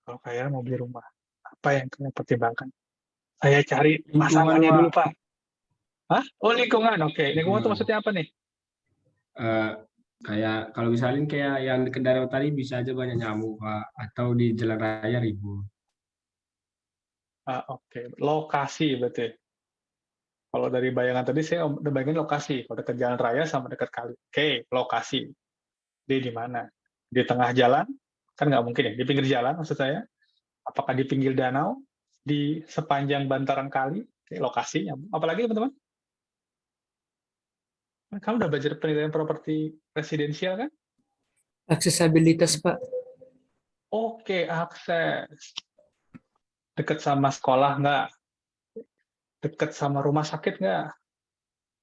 Kalau kalian mau beli rumah, apa yang kalian pertimbangkan? Saya cari pasangannya dulu, Pak. Hah? Oh, lingkungan. Oke, lingkungan itu maksudnya apa nih? Kayak kalau misalnya kayak yang di kendaraan tadi bisa aja banyak nyamuk, Pak, atau di jalan raya ribut. Oke. Lokasi berarti. Kalau dari bayangan tadi saya udah bayangin lokasi. Kalau dekat jalan raya sama dekat kali. Oke, lokasi. Di mana? Di tengah jalan? Kan nggak mungkin ya. Di pinggir jalan maksud saya. Apakah di pinggir danau? Di sepanjang bantaran kali? Oke, lokasinya. Apalagi teman-teman? Kamu udah belajar penilaian properti residensial kan? Aksesabilitas, Pak. Oke, akses. Dekat sama sekolah nggak? Dekat sama rumah sakit nggak?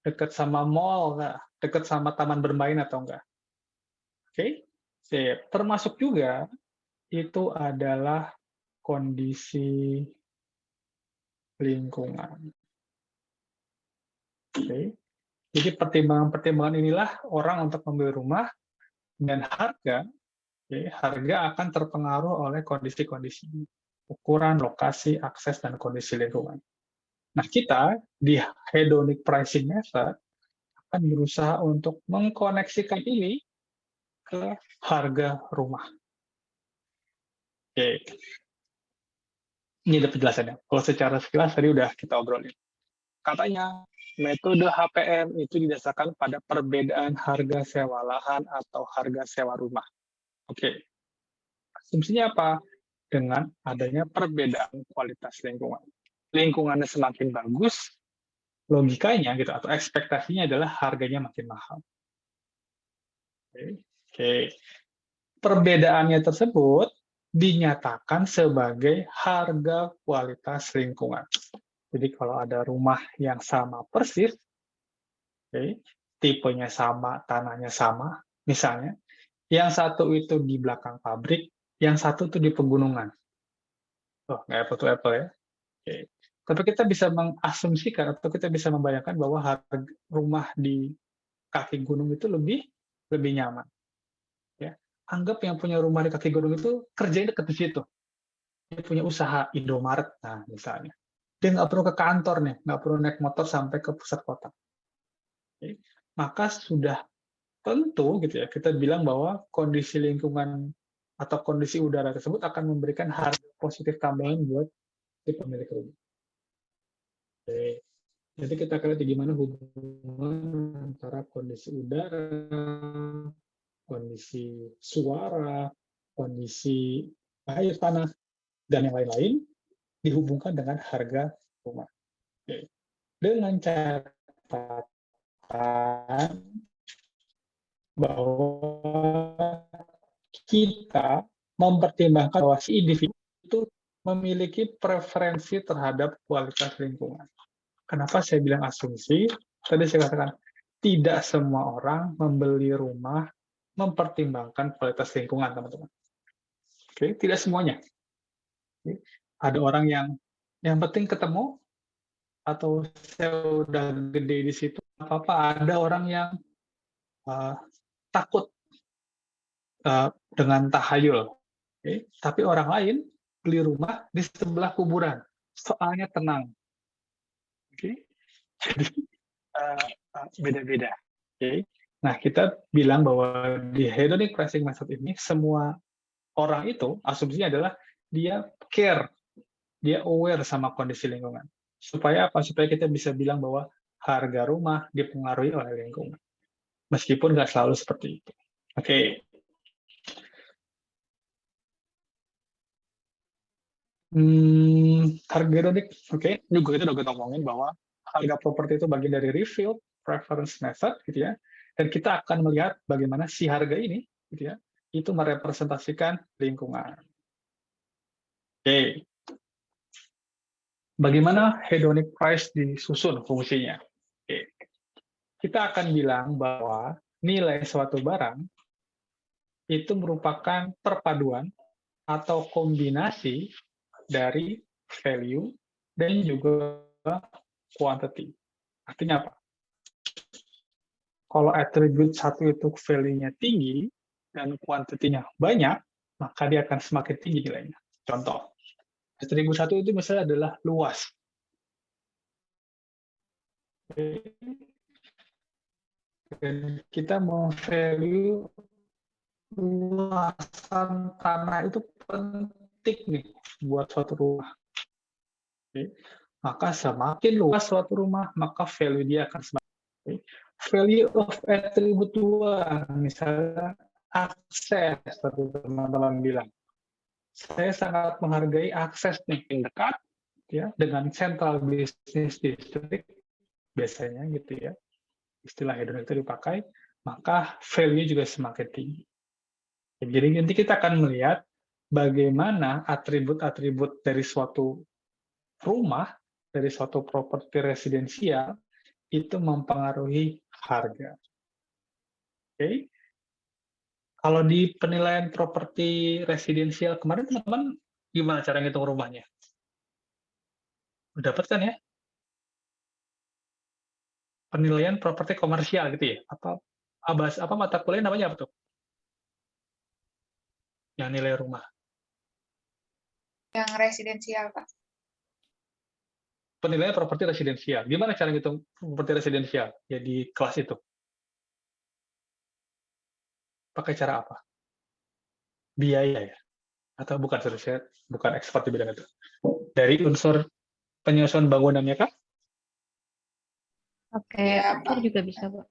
Dekat sama mall nggak? Dekat sama taman bermain atau nggak? Oke, sip. Termasuk juga itu adalah kondisi lingkungan. Oke. Jadi pertimbangan-pertimbangan inilah orang untuk membeli rumah, dan harga akan terpengaruh oleh kondisi-kondisi ukuran, lokasi, akses, dan kondisi lingkungan. Nah, kita di hedonic pricing method akan berusaha untuk mengkoneksikan ini ke harga rumah. Oke. Ini ada penjelasannya. Kalau secara sekilas tadi udah kita obrolin. Katanya, metode HPM itu didasarkan pada perbedaan harga sewa lahan atau harga sewa rumah. Oke. Asumsinya apa? Dengan adanya perbedaan kualitas lingkungan. Lingkungannya semakin bagus, logikanya gitu atau ekspektasinya adalah harganya makin mahal. Oke. Perbedaannya tersebut dinyatakan sebagai harga kualitas lingkungan. Jadi kalau ada rumah yang sama persis, tipenya sama, tanahnya sama, misalnya, yang satu itu di belakang pabrik, yang satu itu di pegunungan. Oh, nggak apple to apple ya. Oke. Tapi kita bisa mengasumsikan atau kita bisa membayangkan bahwa harga rumah di kaki gunung itu lebih nyaman. Ya. Anggap yang punya rumah di kaki gunung itu kerjanya dekat di situ. Dia punya usaha Indomaret, nah misalnya. Dia nggak perlu ke kantor nih, nggak perlu naik motor sampai ke pusat kota. Oke. Maka sudah tentu gitu ya, kita bilang bahwa kondisi lingkungan atau kondisi udara tersebut akan memberikan harga positif tambahan buat si pemilik rumah. Oke. Jadi kita akan lihat gimana hubungan antara kondisi udara, kondisi suara, kondisi air tanah, dan yang lain-lain dihubungkan dengan harga rumah. Oke. Dengan catatan bahwa kita mempertimbangkan bahwa si individu itu memiliki preferensi terhadap kualitas lingkungan. Kenapa saya bilang asumsi? Tadi saya katakan, tidak semua orang membeli rumah mempertimbangkan kualitas lingkungan, teman-teman. Oke, tidak semuanya. Oke. Ada orang yang penting ketemu, atau saya udah gede di situ, apa-apa. Ada orang yang takut dengan tahayul. Okay. Tapi orang lain beli rumah di sebelah kuburan, soalnya tenang. Okay. Jadi beda-beda. Okay. Nah, kita bilang bahwa di hedonic pricing method ini semua orang itu asumsinya adalah dia care, dia aware sama kondisi lingkungan. Supaya apa? Supaya kita bisa bilang bahwa harga rumah dipengaruhi oleh lingkungan. Meskipun nggak selalu seperti itu. Oke. Harga hedonik, oke. Juga kita udah ngomongin bahwa harga properti itu bagian dari revealed preference method, gitu ya. Dan kita akan melihat bagaimana si harga ini, gitu ya, itu merepresentasikan lingkungan. Oke. Bagaimana hedonic price disusun fungsinya? Oke. Kita akan bilang bahwa nilai suatu barang itu merupakan perpaduan atau kombinasi dari value dan juga quantity. Artinya apa? Kalau atribut satu itu value-nya tinggi dan kuantitinya banyak, maka dia akan semakin tinggi nilainya. Contoh, atribut satu itu misalnya adalah luas. Dan kita mau value luasan tanah itu penting nih buat suatu rumah. Oke. Maka semakin luas suatu rumah, maka value dia akan semakin. Oke. Value of attribute 2, misalnya akses, seperti teman-teman bilang. Saya sangat menghargai akses nih yang dekat, ya, dengan central business district, biasanya gitu ya. Istilah hedonik itu dipakai, maka value juga semakin tinggi. Jadi nanti kita akan melihat bagaimana atribut-atribut dari suatu rumah, dari suatu properti residensial, itu mempengaruhi harga. Oke. Kalau di penilaian properti residensial kemarin, teman-teman, gimana cara ngitung rumahnya? Udah dapat kan ya? Penilaian properti komersial gitu ya? Apa mata kuliah namanya apa tuh? Yang nilai rumah. Yang residensial, Pak. Penilaian properti residensial. Gimana cara ngitung properti residensial? Ya di kelas itu. Pakai cara apa? Biaya ya? Atau bukan, saya bukan expert di bidang itu. Dari unsur penyusunan bangunannya kah? Oke, apa juga bisa, Pak.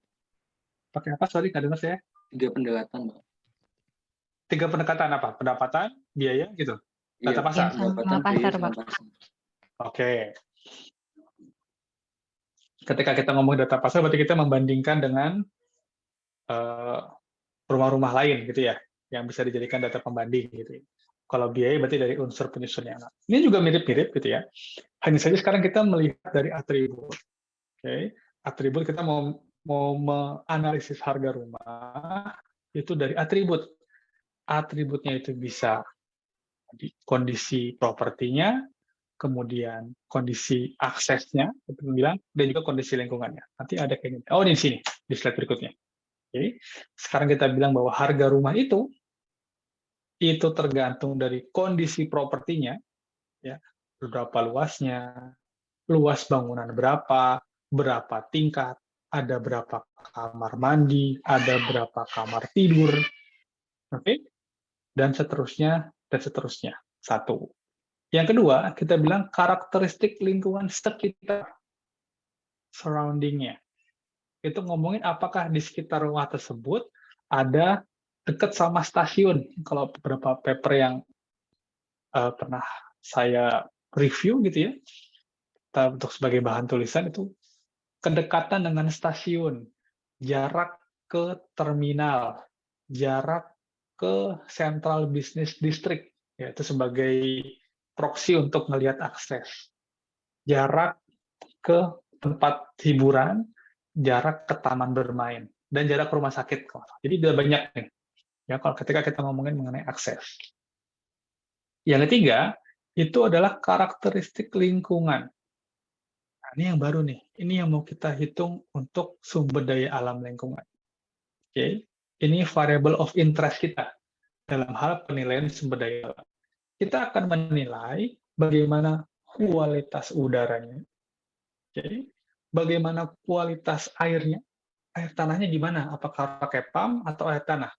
Pakai apa? Sorry, nggak dengar saya. 3 pendekatan, Pak. 3 pendekatan apa? Pendapatan, biaya, gitu? Data pasar? Sama pasar, Pak. Oke. Ketika kita ngomong data pasar, berarti kita membandingkan dengan rumah-rumah lain, gitu ya, yang bisa dijadikan data pembanding, gitu. Kalau biaya berarti dari unsur penyusunnya. Ini juga mirip-mirip, gitu ya. Hanya saja sekarang kita melihat dari atribut. Oke. Atribut kita mau mau menganalisis harga rumah itu dari atribut. Atributnya itu bisa di kondisi propertinya, kemudian kondisi aksesnya, seperti bilang, dan juga kondisi lingkungannya. Nanti ada kayak gini. Oh, di sini, di slide berikutnya. Oke. Sekarang kita bilang bahwa harga rumah itu tergantung dari kondisi propertinya, ya, berapa luasnya, luas bangunan berapa tingkat, ada berapa kamar mandi, ada berapa kamar tidur, oke, dan seterusnya, dan seterusnya. Satu. Yang kedua, kita bilang karakteristik lingkungan sekitar, surrounding-nya. Itu ngomongin apakah di sekitar rumah tersebut ada dekat sama stasiun. Kalau beberapa paper yang pernah saya review gitu ya, untuk sebagai bahan tulisan itu kedekatan dengan stasiun, jarak ke terminal, jarak ke central business district, yaitu sebagai proxy untuk melihat akses, jarak ke tempat hiburan, jarak ke taman bermain, dan jarak ke rumah sakit. Jadi udah banyak nih, ya kalau ketika kita ngomongin mengenai akses. Yang ketiga, itu adalah karakteristik lingkungan. Nah, ini yang baru nih, ini yang mau kita hitung untuk sumber daya alam lingkungan. Oke, ini variable of interest kita dalam hal penilaian sumber daya alam. Kita akan menilai bagaimana kualitas udaranya, okay, bagaimana kualitas airnya, air tanahnya gimana, apakah pakai pump atau air tanah.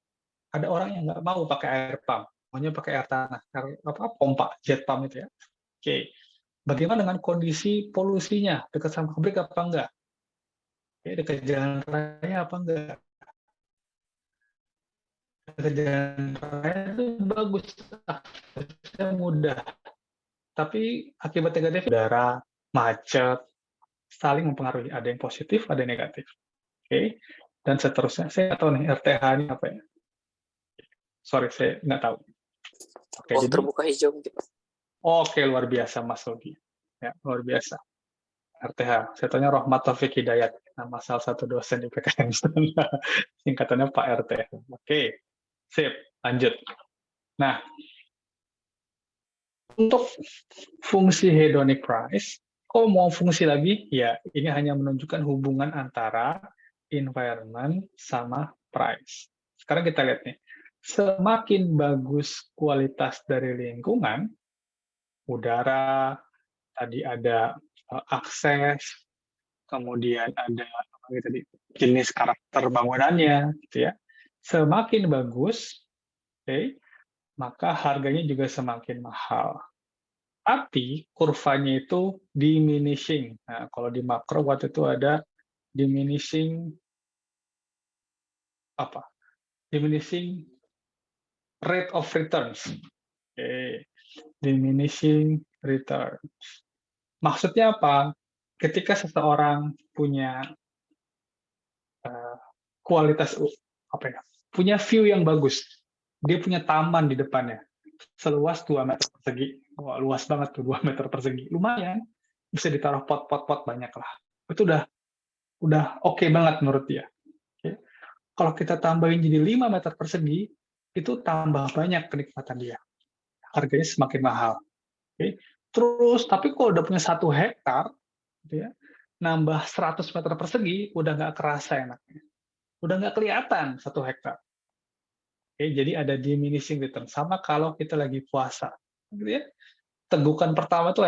Ada orang yang nggak mau pakai air pump, maunya pakai air tanah, pompa, jet pump itu ya. Oke, bagaimana dengan kondisi polusinya, dekat sama pabrik apa enggak? Oke, dekat jalan raya apa enggak? Jalan raya itu bagus, aksesnya mudah, tapi akibat negatif udara, macet, saling mempengaruhi. Ada yang positif, ada yang negatif. Oke, dan seterusnya. Saya nggak tahu nih RTH ini apa ya. Sorry, saya nggak tahu. Oke, jadi terbuka hijau gitu. Oke, luar biasa Mas Logi. Ya, luar biasa. RTH, saya tanya Rohmat Taufik Hidayat, nama salah satu dosen di PKN. Singkatannya Pak RTH. Oke. Sip, lanjut. Nah, untuk fungsi hedonic price, kok mau fungsi lagi? Ya, ini hanya menunjukkan hubungan antara environment sama price. Sekarang kita lihat nih, semakin bagus kualitas dari lingkungan, udara, tadi ada akses, kemudian ada tadi jenis karakter bangunannya, gitu ya. Semakin bagus, okay, maka harganya juga semakin mahal. Tapi kurvanya itu diminishing. Nah, kalau di makro waktu itu ada diminishing diminishing rate of returns. Okay. Diminishing returns. Maksudnya apa? Ketika seseorang punya kualitas punya view yang bagus, dia punya taman di depannya, seluas 2 meter persegi. Wah, luas banget tuh 2 meter persegi. Lumayan, bisa ditaruh pot-pot banyak lah. Itu udah oke banget menurut dia. Okay. Kalau kita tambahin jadi 5 meter persegi, itu tambah banyak kenikmatan dia. Harganya semakin mahal. Okay. Terus, tapi kalau udah punya 1 hektar, gitu ya, nambah 100 meter persegi, udah nggak kerasa enaknya. Udah nggak kelihatan 1 hektar. Oke, jadi ada diminishing return. Sama kalau kita lagi puasa. Gitu ya. Tegukan pertama tuh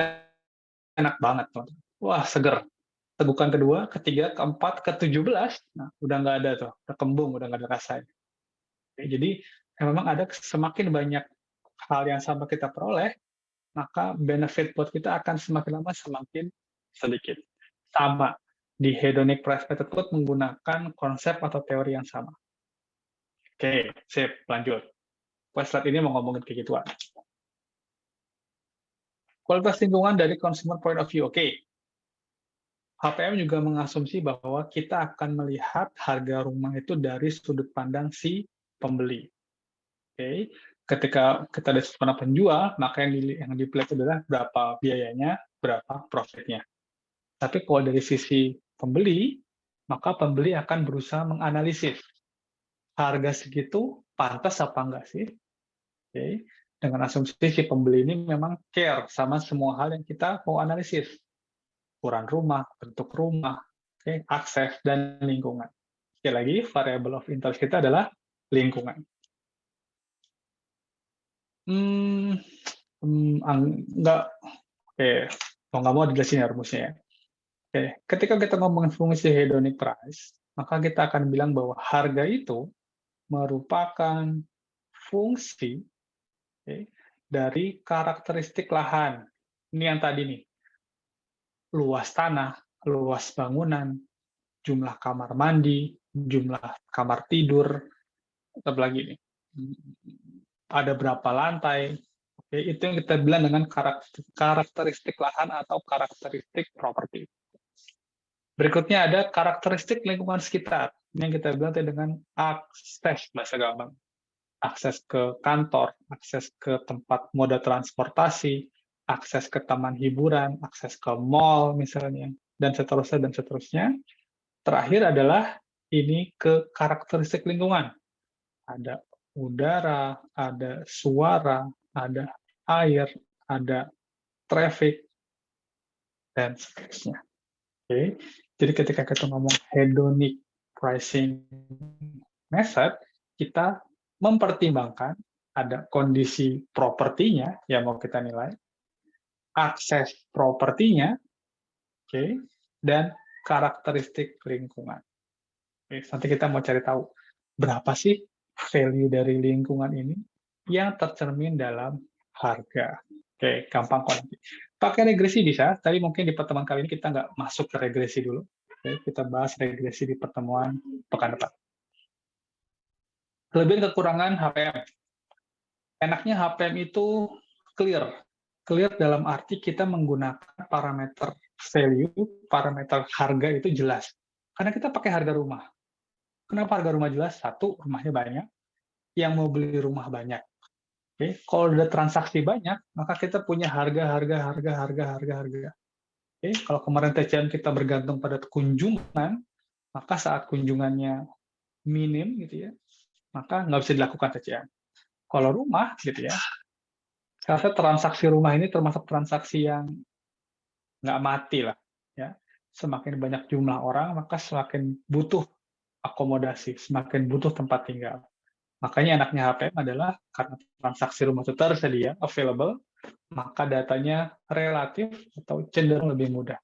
enak banget. Wah, seger. Tegukan kedua, ketiga, keempat, ke-17, nah, udah nggak ada tuh. Udah kembung, udah nggak ada rasanya. Oke, jadi memang ada semakin banyak hal yang sama kita peroleh, maka benefit buat kita akan semakin lama semakin sedikit. Sama. Di hedonic price method pun menggunakan konsep atau teori yang sama. Oke, sip, lanjut. Slide ini mau ngomongin kayak gituan. Kualitas lingkungan dari consumer point of view. Oke. HPM juga mengasumsi bahwa kita akan melihat harga rumah itu dari sudut pandang si pembeli. Oke. Ketika kita dari sudut pandang penjual, maka yang dilihat adalah berapa biayanya, berapa profitnya. Tapi kalau dari sisi pembeli, maka pembeli akan berusaha menganalisis harga segitu pantas apa enggak sih? Oke. Dengan asumsi si pembeli ini memang care sama semua hal yang kita mau analisis. Ukuran rumah, bentuk rumah, oke, akses, dan lingkungan. Sekali lagi, variable of interest kita adalah lingkungan. Enggak, oke, mau nggak mau dijelasin ya rumusnya ya. Oke, ketika kita ngomongin fungsi hedonic price, maka kita akan bilang bahwa harga itu merupakan fungsi, oke, dari karakteristik lahan. Ini yang tadi nih, luas tanah, luas bangunan, jumlah kamar mandi, jumlah kamar tidur, apalagi nih, ada berapa lantai. Oke, itu yang kita bilang dengan karakteristik lahan atau karakteristik properti. Berikutnya ada karakteristik lingkungan sekitar. Ini yang kita bilang dengan akses, bahasa gampang. Akses ke kantor, akses ke tempat moda transportasi, akses ke taman hiburan, akses ke mall misalnya, dan seterusnya, dan seterusnya. Terakhir adalah ini ke karakteristik lingkungan. Ada udara, ada suara, ada air, ada traffic, dan seterusnya. Oke. Jadi ketika kita ngomong hedonic pricing method, kita mempertimbangkan ada kondisi propertinya yang mau kita nilai, akses propertinya, oke, dan karakteristik lingkungan. Oke, nanti kita mau cari tahu berapa sih value dari lingkungan ini yang tercermin dalam harga. Oke, gampang kok nanti. Pakai regresi bisa, tapi mungkin di pertemuan kali ini kita nggak masuk ke regresi dulu. Oke, kita bahas regresi di pertemuan pekan depan. Kelebihan kekurangan HPM. Enaknya HPM itu clear. Clear dalam arti kita menggunakan parameter value, parameter harga itu jelas. Karena kita pakai harga rumah. Kenapa harga rumah jelas? Satu, rumahnya banyak. Yang mau beli rumah banyak. Oke, kalau ada transaksi banyak, maka kita punya harga. Oke, kalau kemarin TCM kita bergantung pada kunjungan, maka saat kunjungannya minim gitu ya, maka nggak bisa dilakukan TCM. Kalau rumah gitu ya, saya transaksi rumah ini termasuk transaksi yang nggak mati lah ya. Semakin banyak jumlah orang, maka semakin butuh akomodasi, semakin butuh tempat tinggal. Makanya enaknya HPM adalah karena transaksi rumah itu tersedia, available, maka datanya relatif atau cenderung lebih mudah.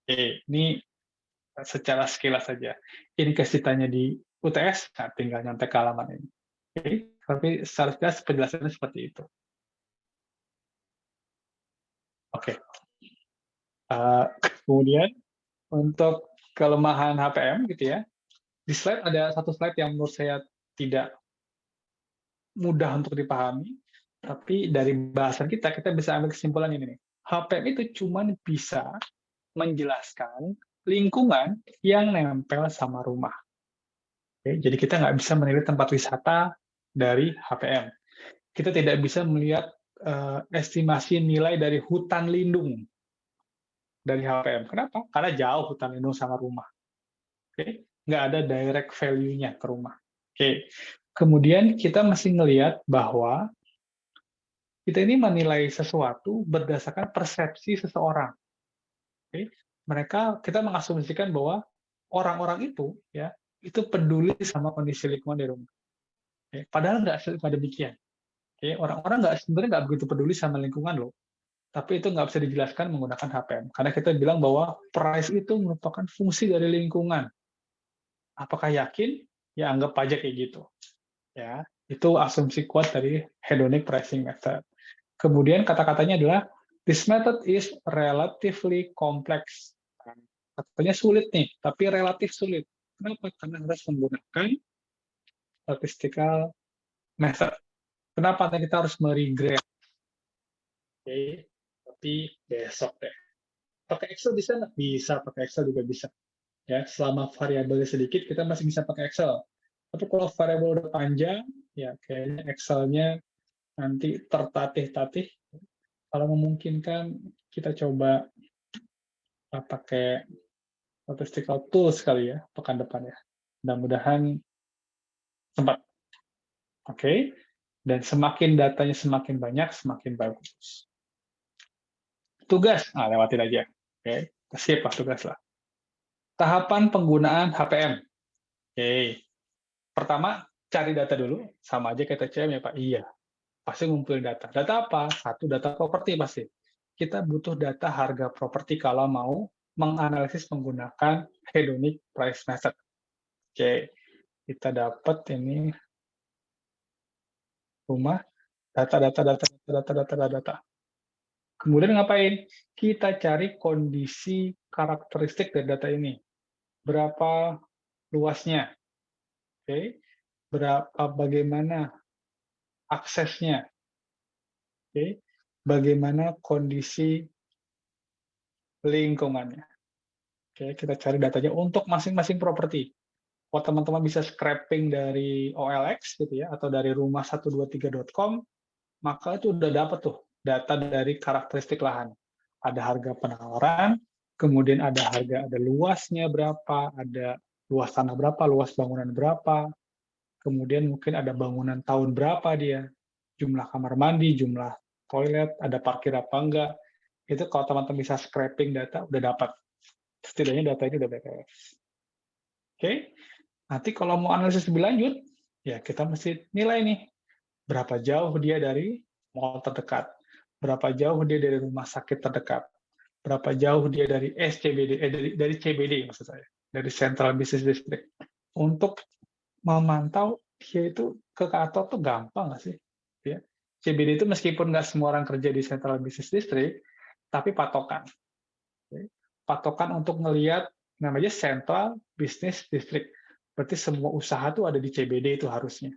Oke, ini secara sekilas saja. Ini ditanya di UTS, nah tinggal nyampe ke halaman ini. Oke, tapi secara sekilas penjelasannya seperti itu. Oke. Kemudian untuk kelemahan HPM gitu ya, di slide ada satu slide yang menurut saya tidak mudah untuk dipahami, tapi dari bahasan kita bisa ambil kesimpulan ini nih. HPM itu cuma bisa menjelaskan lingkungan yang nempel sama rumah. Oke, jadi kita nggak bisa menilai tempat wisata dari HPM. Kita tidak bisa melihat estimasi nilai dari hutan lindung dari HPM. Kenapa? Karena jauh hutan lindung sama rumah. Oke, nggak ada direct value-nya ke rumah. Oke, kemudian kita masih ngelihat bahwa kita ini menilai sesuatu berdasarkan persepsi seseorang. Oke, kita mengasumsikan bahwa orang-orang itu ya itu peduli sama kondisi lingkungan di rumah. Oke, padahal nggak demikian. Oke, orang-orang sebenarnya nggak begitu peduli sama lingkungan loh. Tapi itu nggak bisa dijelaskan menggunakan HPM. Karena kita bilang bahwa price itu merupakan fungsi dari lingkungan. Apakah yakin? Ya anggap aja kayak gitu. Ya, itu asumsi kuat dari hedonic pricing method. Kemudian kata-katanya adalah this method is relatively complex. Katanya sulit nih, tapi relatif sulit. Kenapa? Karena harus menggunakan statistical method. Kenapa kita harus meregrade? Oke, tapi besok deh. Pakai Excel bisa nggak? Bisa, pakai Excel juga bisa. Ya, selama variabelnya sedikit, kita masih bisa pakai Excel. Tapi kalau variabel udah panjang, ya kayaknya Excel-nya nanti tertatih-tatih. Kalau memungkinkan, kita coba pakai statistical tools kali ya pekan depan ya. Mudah-mudahan sempat. Oke. Dan semakin datanya semakin banyak, semakin bagus. Tugas, lewatin aja. Oke, sip lah tugas lah. Tahapan penggunaan HPM. Oke. Pertama, cari data dulu. Sama aja kayak TCM ya Pak. Iya. Pasti ngumpulin data. Data apa? Satu, data properti pasti. Kita butuh data harga properti kalau mau menganalisis menggunakan hedonic price method. Oke. Kita dapat ini rumah, data. Kemudian ngapain? Kita cari kondisi karakteristik dari data ini. Berapa luasnya? Oke. Bagaimana aksesnya? Oke. Bagaimana kondisi lingkungannya? Oke, kita cari datanya untuk masing-masing properti. Kalau teman-teman bisa scraping dari OLX gitu ya, atau dari rumah123.com, maka itu udah dapat tuh data dari karakteristik lahan. Ada harga penawaran, kemudian ada luasnya berapa, ada luas tanah berapa, luas bangunan berapa, kemudian mungkin ada bangunan tahun berapa dia, jumlah kamar mandi, jumlah toilet, ada parkir apa enggak. Itu kalau teman-teman bisa scraping data, udah dapat. Setidaknya data ini udah beres. Oke. Nanti kalau mau analisis lebih lanjut, ya kita mesti nilai nih. Berapa jauh dia dari mall terdekat. Berapa jauh dia dari rumah sakit terdekat. Berapa jauh dia dari SCBD, dari CBD maksud saya. Dari Central Business District. Untuk memantau dia itu ke kantor tuh gampang nggak sih? Ya. CBD itu meskipun nggak semua orang kerja di Central Business District, tapi patokan. Oke. Patokan untuk ngelihat namanya Central Business District. Berarti semua usaha tuh ada di CBD itu harusnya.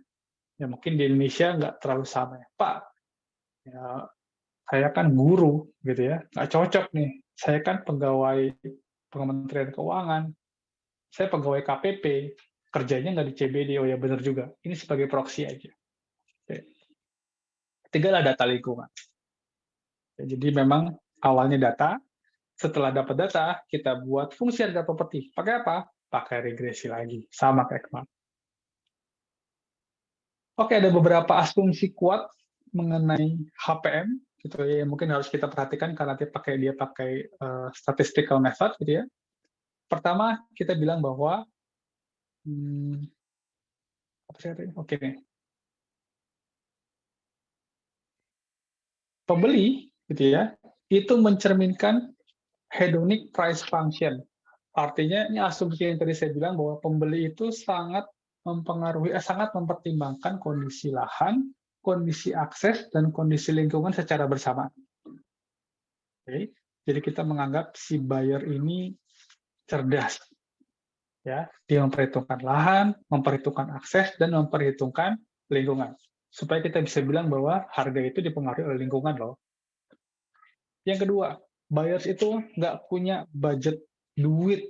Ya mungkin di Indonesia nggak terlalu sama ya. Pak, ya, saya kan guru gitu ya, nggak cocok nih. Saya kan pegawai Kementerian Keuangan, saya pegawai KPP, kerjanya nggak di CBD. Oh ya benar juga. Ini sebagai proxy aja. Oke. Ketiga lah data lingkungan. Ya, jadi memang awalnya data, setelah dapat data, kita buat fungsi harga properti. Pakai apa? Pakai regresi lagi, sama kayak kemarin. Oke, ada beberapa asumsi kuat mengenai HPM, gitu ya, yang mungkin harus kita perhatikan karena dia pakai statistical method, gitu ya. Pertama, kita bilang bahwa pembeli, gitu ya, itu mencerminkan hedonic price function. Artinya ini asumsi yang tadi saya bilang bahwa pembeli itu sangat mempertimbangkan kondisi lahan, kondisi akses, dan kondisi lingkungan secara bersamaan. Oke. Jadi kita menganggap si buyer ini cerdas. Ya, dia memperhitungkan lahan, memperhitungkan akses, dan memperhitungkan lingkungan. Supaya kita bisa bilang bahwa harga itu dipengaruhi oleh lingkungan loh. Yang kedua, buyers itu nggak punya budget duit.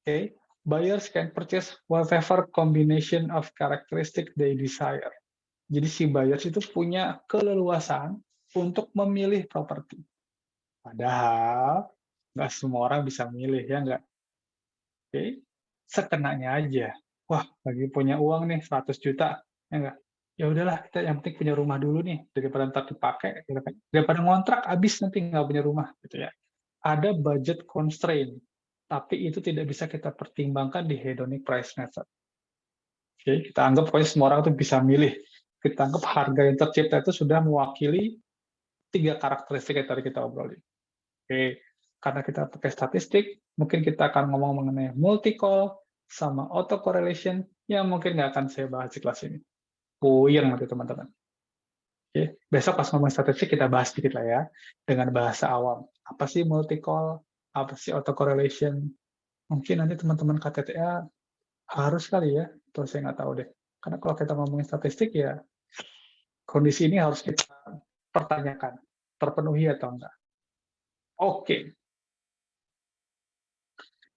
Okay? Buyers can purchase whatever combination of characteristic they desire. Jadi si buyers itu punya keleluasaan untuk memilih properti. Padahal nggak semua orang bisa milih, ya nggak? Okay? Sekenanya aja. Wah, lagi punya uang nih 100 juta, ya nggak? Ya udahlah, kita yang penting punya rumah dulu nih, daripada ntar dipakai, daripada ngontrak habis nanti nggak punya rumah, gitu ya. Ada budget constraint, tapi itu tidak bisa kita pertimbangkan di hedonic price method. Oke, kita anggap pokoknya semua orang itu bisa milih. Kita anggap harga yang tercipta itu sudah mewakili 3 karakteristik yang tadi kita obrolin. Oke, karena kita pakai statistik, mungkin kita akan ngomong mengenai multi-call sama autocorrelation yang mungkin nggak akan saya bahas di kelas ini. Puyeng nanti teman-teman. Oke, besok pas ngomong statistik kita bahas sedikit lah ya, dengan bahasa awam. Apa sih multi-call? Apa sih autocorrelation? Mungkin nanti teman-teman KTTA harus kali ya, atau saya nggak tahu deh. Karena kalau kita ngomongin statistik ya, kondisi ini harus kita pertanyakan, terpenuhi atau enggak. Oke.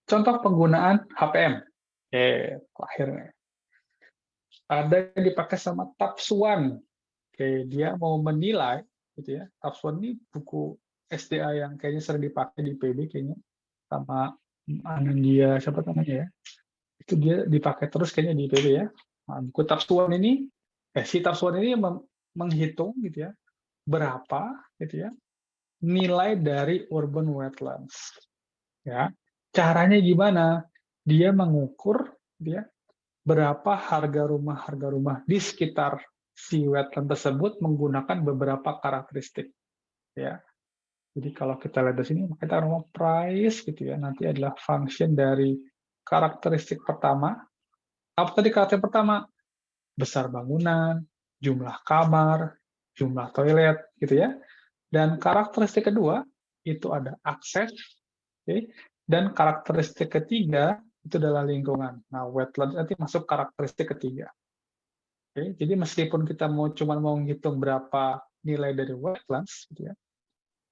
Contoh penggunaan HPM. Akhirnya. Ada yang dipakai sama Tapsuan. Oke, dia mau menilai, gitu ya. Tapsuan ini buku SDA yang kayaknya sering dipakai di PB kayaknya, sama Anandia siapa namanya ya, itu dia dipakai terus kayaknya di IPB ya. Nah, buku Tapsuan ini, si Tapsuan ini menghitung gitu ya, berapa gitu ya nilai dari urban wetlands. Ya, caranya gimana? Dia mengukur gitu ya, berapa harga rumah di sekitar si wetland tersebut menggunakan beberapa karakteristik. Ya, jadi kalau kita lihat di sini, kita ngomong price gitu ya, nanti adalah function dari karakteristik pertama. Apa tadi karakteristik pertama? Besar bangunan, jumlah kamar, jumlah toilet, gitu ya. Dan karakteristik kedua, itu ada akses, okay? Dan karakteristik ketiga, itu adalah lingkungan. Nah, wetland nanti masuk karakteristik ketiga. Okay? Jadi meskipun kita cuma mau menghitung berapa nilai dari wetlands, gitu ya,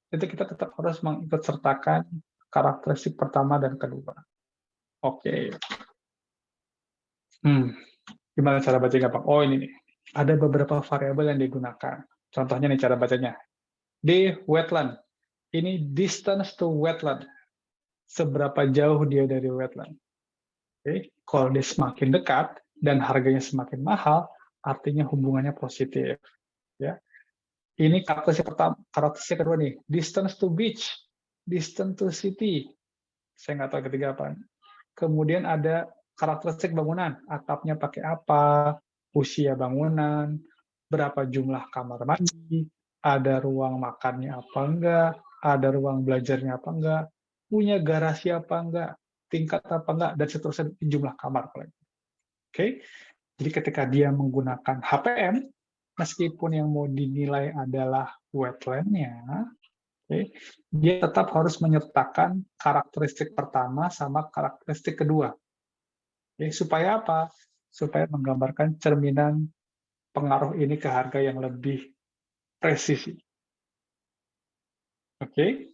itu kita tetap harus mengikut sertakan karakteristik pertama dan kedua. Oke. Gimana cara bacanya, Pak? Oh, ini nih. Ada beberapa variabel yang digunakan. Contohnya nih cara bacanya. D, wetland. Ini distance to wetland. Seberapa jauh dia dari wetland. Oke. Kalau dia semakin dekat dan harganya semakin mahal, artinya hubungannya positif. Ya. Ini karakteristik pertama, karakteristik kedua nih, distance to beach, distance to city. Saya nggak tahu ketiga apa. Kemudian ada karakteristik bangunan, atapnya pakai apa, usia bangunan, berapa jumlah kamar mandi, ada ruang makannya apa enggak, ada ruang belajarnya apa enggak, punya garasi apa enggak, tingkat apa enggak, dan seterusnya jumlah kamar. Oke, jadi ketika dia menggunakan HPM, meskipun yang mau dinilai adalah wetland-nya, dia tetap harus menyertakan karakteristik pertama sama karakteristik kedua. Supaya apa? Supaya menggambarkan cerminan pengaruh ini ke harga yang lebih presisi. Oke.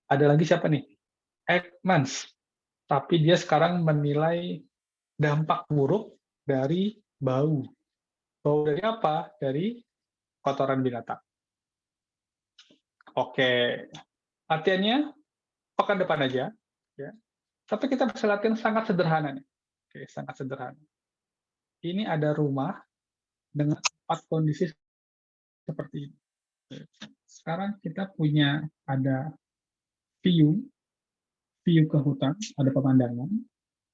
Ada lagi siapa nih? Ekmans. Tapi dia sekarang menilai dampak buruk dari bau. Bau dari apa? Dari kotoran binatang. Oke. Latihannya pekan depan aja. Ya. Tapi kita bisa latihan sangat sederhana nih. Oke, sangat sederhana. Ini ada rumah dengan 4 kondisi seperti ini. Sekarang kita punya ada view ke hutan, ada pemandangan.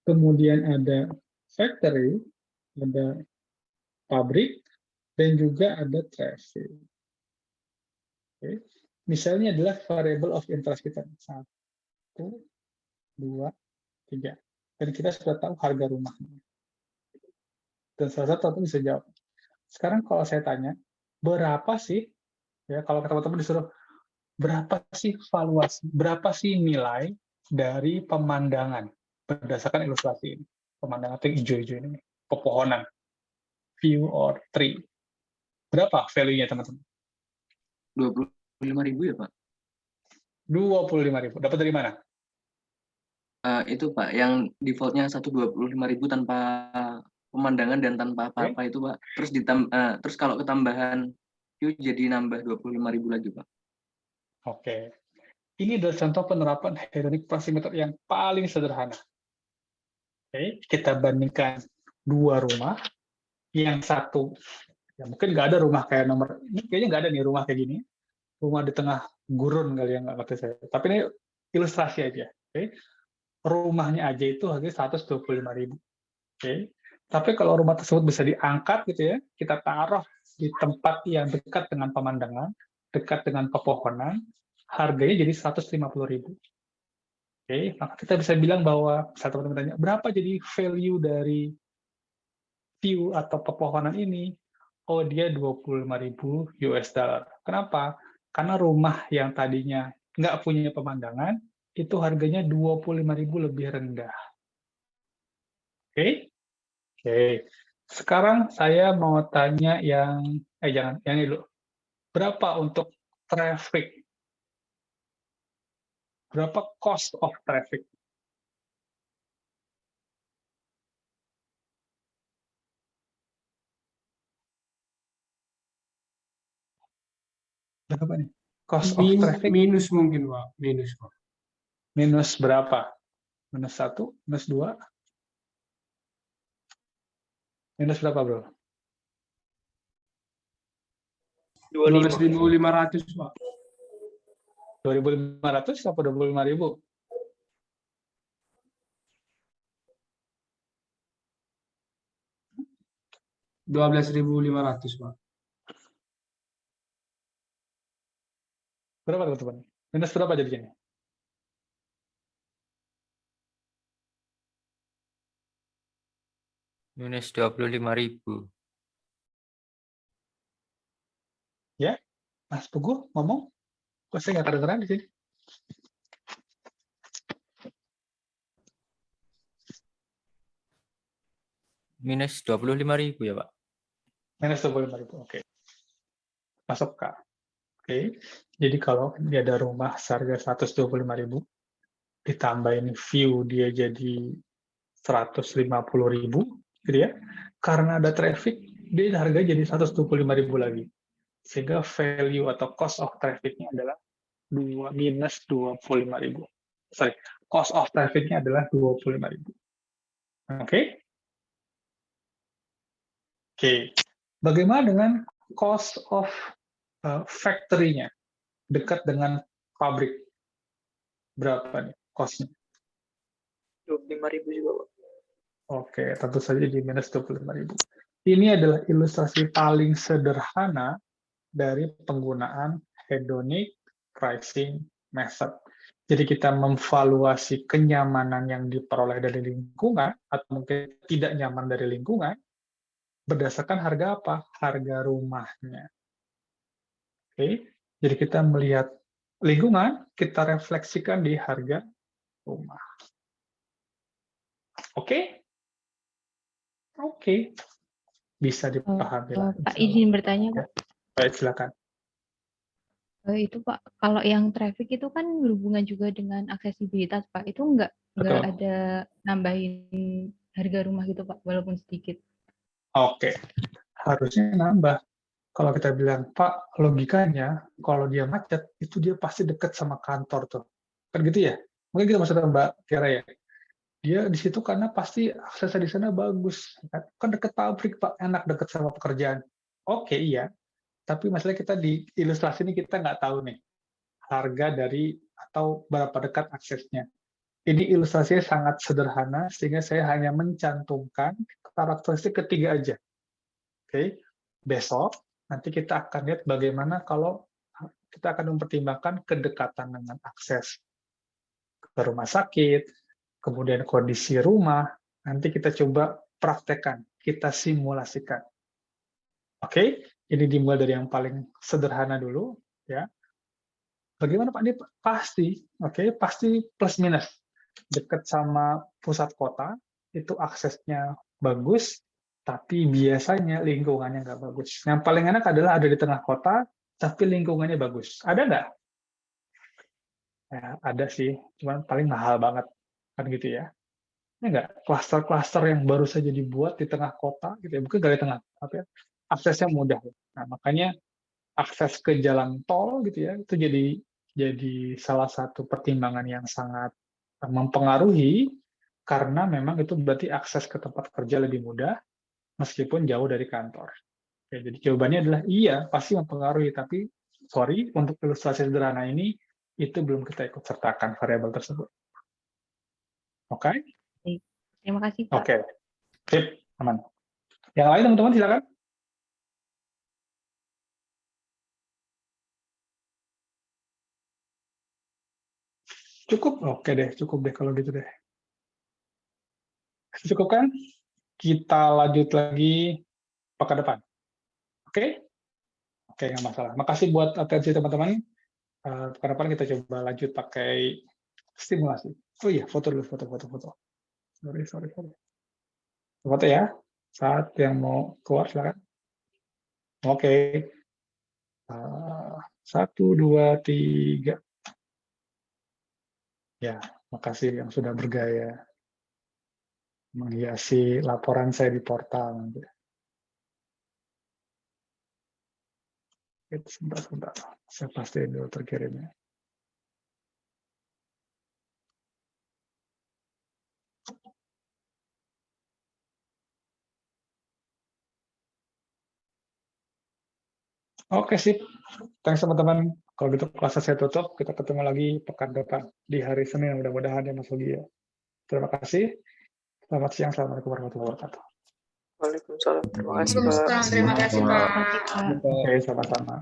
Kemudian ada factory, ada pabrik, dan juga ada traffic. Oke. Misalnya adalah variable of interest kita. 1, 2, 3. Dan kita sudah tahu harga rumahnya. Dan salah satu bisa jawab. Sekarang kalau saya tanya, berapa sih, ya kalau teman-teman disuruh, berapa sih valuasi, berapa sih nilai dari pemandangan berdasarkan ilustrasi ini? Pemandangan yang hijau-hijau ini, pepohonan, view or tree. Berapa value-nya teman-teman? 25.000 ya, Pak? 25.000. Dapat dari mana? Itu Pak, yang defaultnya 125.000 tanpa pemandangan dan tanpa apa-apa itu Pak. Terus kalau ketambahan view jadi nambah 25.000 lagi Pak. Oke. Ini adalah contoh penerapan hedonic pricimeter yang paling sederhana. Oke, kita bandingkan 2 rumah. Yang satu, ya mungkin nggak ada rumah kayak nomor, ini kayaknya nggak ada nih rumah kayak gini. Rumah di tengah gurun kali yang nggak ngerti saya. Tapi ini ilustrasi aja. Oke. Rumahnya aja itu harganya 125.000. Oke. Tapi kalau rumah tersebut bisa diangkat gitu ya, kita taruh di tempat yang dekat dengan pemandangan, dekat dengan pepohonan, harganya jadi 150.000. Oke, maka kita bisa bilang bahwa saat teman-teman tanya, berapa jadi value dari view atau pepohonan ini? Oh, dia 25.000 US dollar. Kenapa? Karena rumah yang tadinya nggak punya pemandangan, itu harganya 25.000 lebih rendah. Oke? Oke. Sekarang saya mau tanya yang, jangan, yang ini dulu. Berapa untuk traffic? Berapa cost of traffic? Berapa nih? Cost of traffic? Minus mungkin, Pak. Minus, Pak. Minus berapa? Minus 1, minus 2? Minus berapa, bro? 25. 12.500, Pak. 2.500 apa 25.000? $12.500, Pak. Berapa, teman-teman? Minus berapa jadinya? Minus 25.000. Ya, Mas Pugu ngomong. Kok saya nggak kedengeran di sini? Minus 25.000 ya, Pak? Minus 25.000, oke. Masuk, Kak. Oke, jadi kalau dia ada rumah seharga 125.000, ditambahin view dia jadi 150.000, gitu ya. Karena ada traffic, dia harga jadi 125.000 lagi. Sehingga value atau cost of traffic-nya adalah minus 25.000. Sorry, cost of traffic-nya adalah 25.000. Oke? Oke. Bagaimana dengan cost of factory-nya? Dekat dengan pabrik. Berapa nih cost-nya? 25.000 juga, Pak. Oke, tentu saja di minus 25.000. Ini adalah ilustrasi paling sederhana dari penggunaan hedonic pricing method. Jadi kita memvaluasi kenyamanan yang diperoleh dari lingkungan atau mungkin tidak nyaman dari lingkungan berdasarkan harga apa? Harga rumahnya. Oke, jadi kita melihat lingkungan, kita refleksikan di harga rumah. Oke? Oke. Bisa dipahami lah. Pak izin bertanya, Pak. Baik, silakan. Itu Pak, kalau yang traffic itu kan berhubungan juga dengan aksesibilitas Pak. Itu nggak Betul. ada nambahin harga rumah gitu Pak, walaupun sedikit. Oke, harusnya nambah. Kalau kita bilang, Pak, logikanya kalau dia macet, itu dia pasti dekat sama kantor tuh. Kan gitu ya? Mungkin gitu maksudnya Mbak Tiara ya. Dia di situ karena pasti aksesnya di sana bagus. Kan dekat pabrik, Pak, enak dekat sama pekerjaan. Oke, iya. Tapi masalah kita di ilustrasi ini kita nggak tahu nih harga dari atau berapa dekat aksesnya. Ini ilustrasinya sangat sederhana sehingga saya hanya mencantumkan karakteristik ketiga aja. Oke, besok nanti kita akan lihat bagaimana kalau kita akan mempertimbangkan kedekatan dengan akses ke rumah sakit, kemudian kondisi rumah. Nanti kita coba praktekkan, kita simulasikan. Oke, ini dimulai dari yang paling sederhana dulu, ya. Bagaimana Pak? Ini pasti, oke, pasti plus minus. Dekat sama pusat kota, itu aksesnya bagus, tapi biasanya lingkungannya nggak bagus. Yang paling enak adalah ada di tengah kota, tapi lingkungannya bagus. Ada nggak? Ya, ada sih, cuman paling mahal banget, kan gitu ya. Ini nggak? Klaster-klaster yang baru saja dibuat di tengah kota, gitu ya. Mungkin nggak di tengah, tapi aksesnya mudah. Nah, makanya akses ke jalan tol gitu ya itu jadi salah satu pertimbangan yang sangat mempengaruhi karena memang itu berarti akses ke tempat kerja lebih mudah meskipun jauh dari kantor. Oke, jadi jawabannya adalah iya pasti mempengaruhi tapi sorry untuk ilustrasi sederhana ini itu belum kita ikut sertakan variabel tersebut. Oke? Terima kasih Pak. Oke. Sip, aman. Yang lain teman-teman silakan. Cukup? Oke deh, cukup deh kalau gitu deh. Cukup kan? Kita lanjut lagi pekan depan. Oke? Oke, nggak masalah. Makasih buat atensi teman-teman. Pekan depan kita coba lanjut pakai stimulasi. Oh iya, foto dulu, foto. Sorry. Foto ya. Saat yang mau keluar, silakan. Oke. 1, 2, 3. Ya, makasih yang sudah bergaya menghiasi laporan saya di portal. Sebentar. Saya pastiin dulu terkirimnya. Oke, sip. Thanks teman-teman. Kalau gitu kelasnya saya tutup. Kita ketemu lagi pekan depan di hari Senin. Mudah-mudahan ya Mas Yogi ya. Terima kasih. Selamat siang. Assalamualaikum warahmatullahi wabarakatuh. Waalaikumsalam. Terima kasih, Pak. Waalaikumsalam. Terima kasih, Pak. Oke, sama-sama.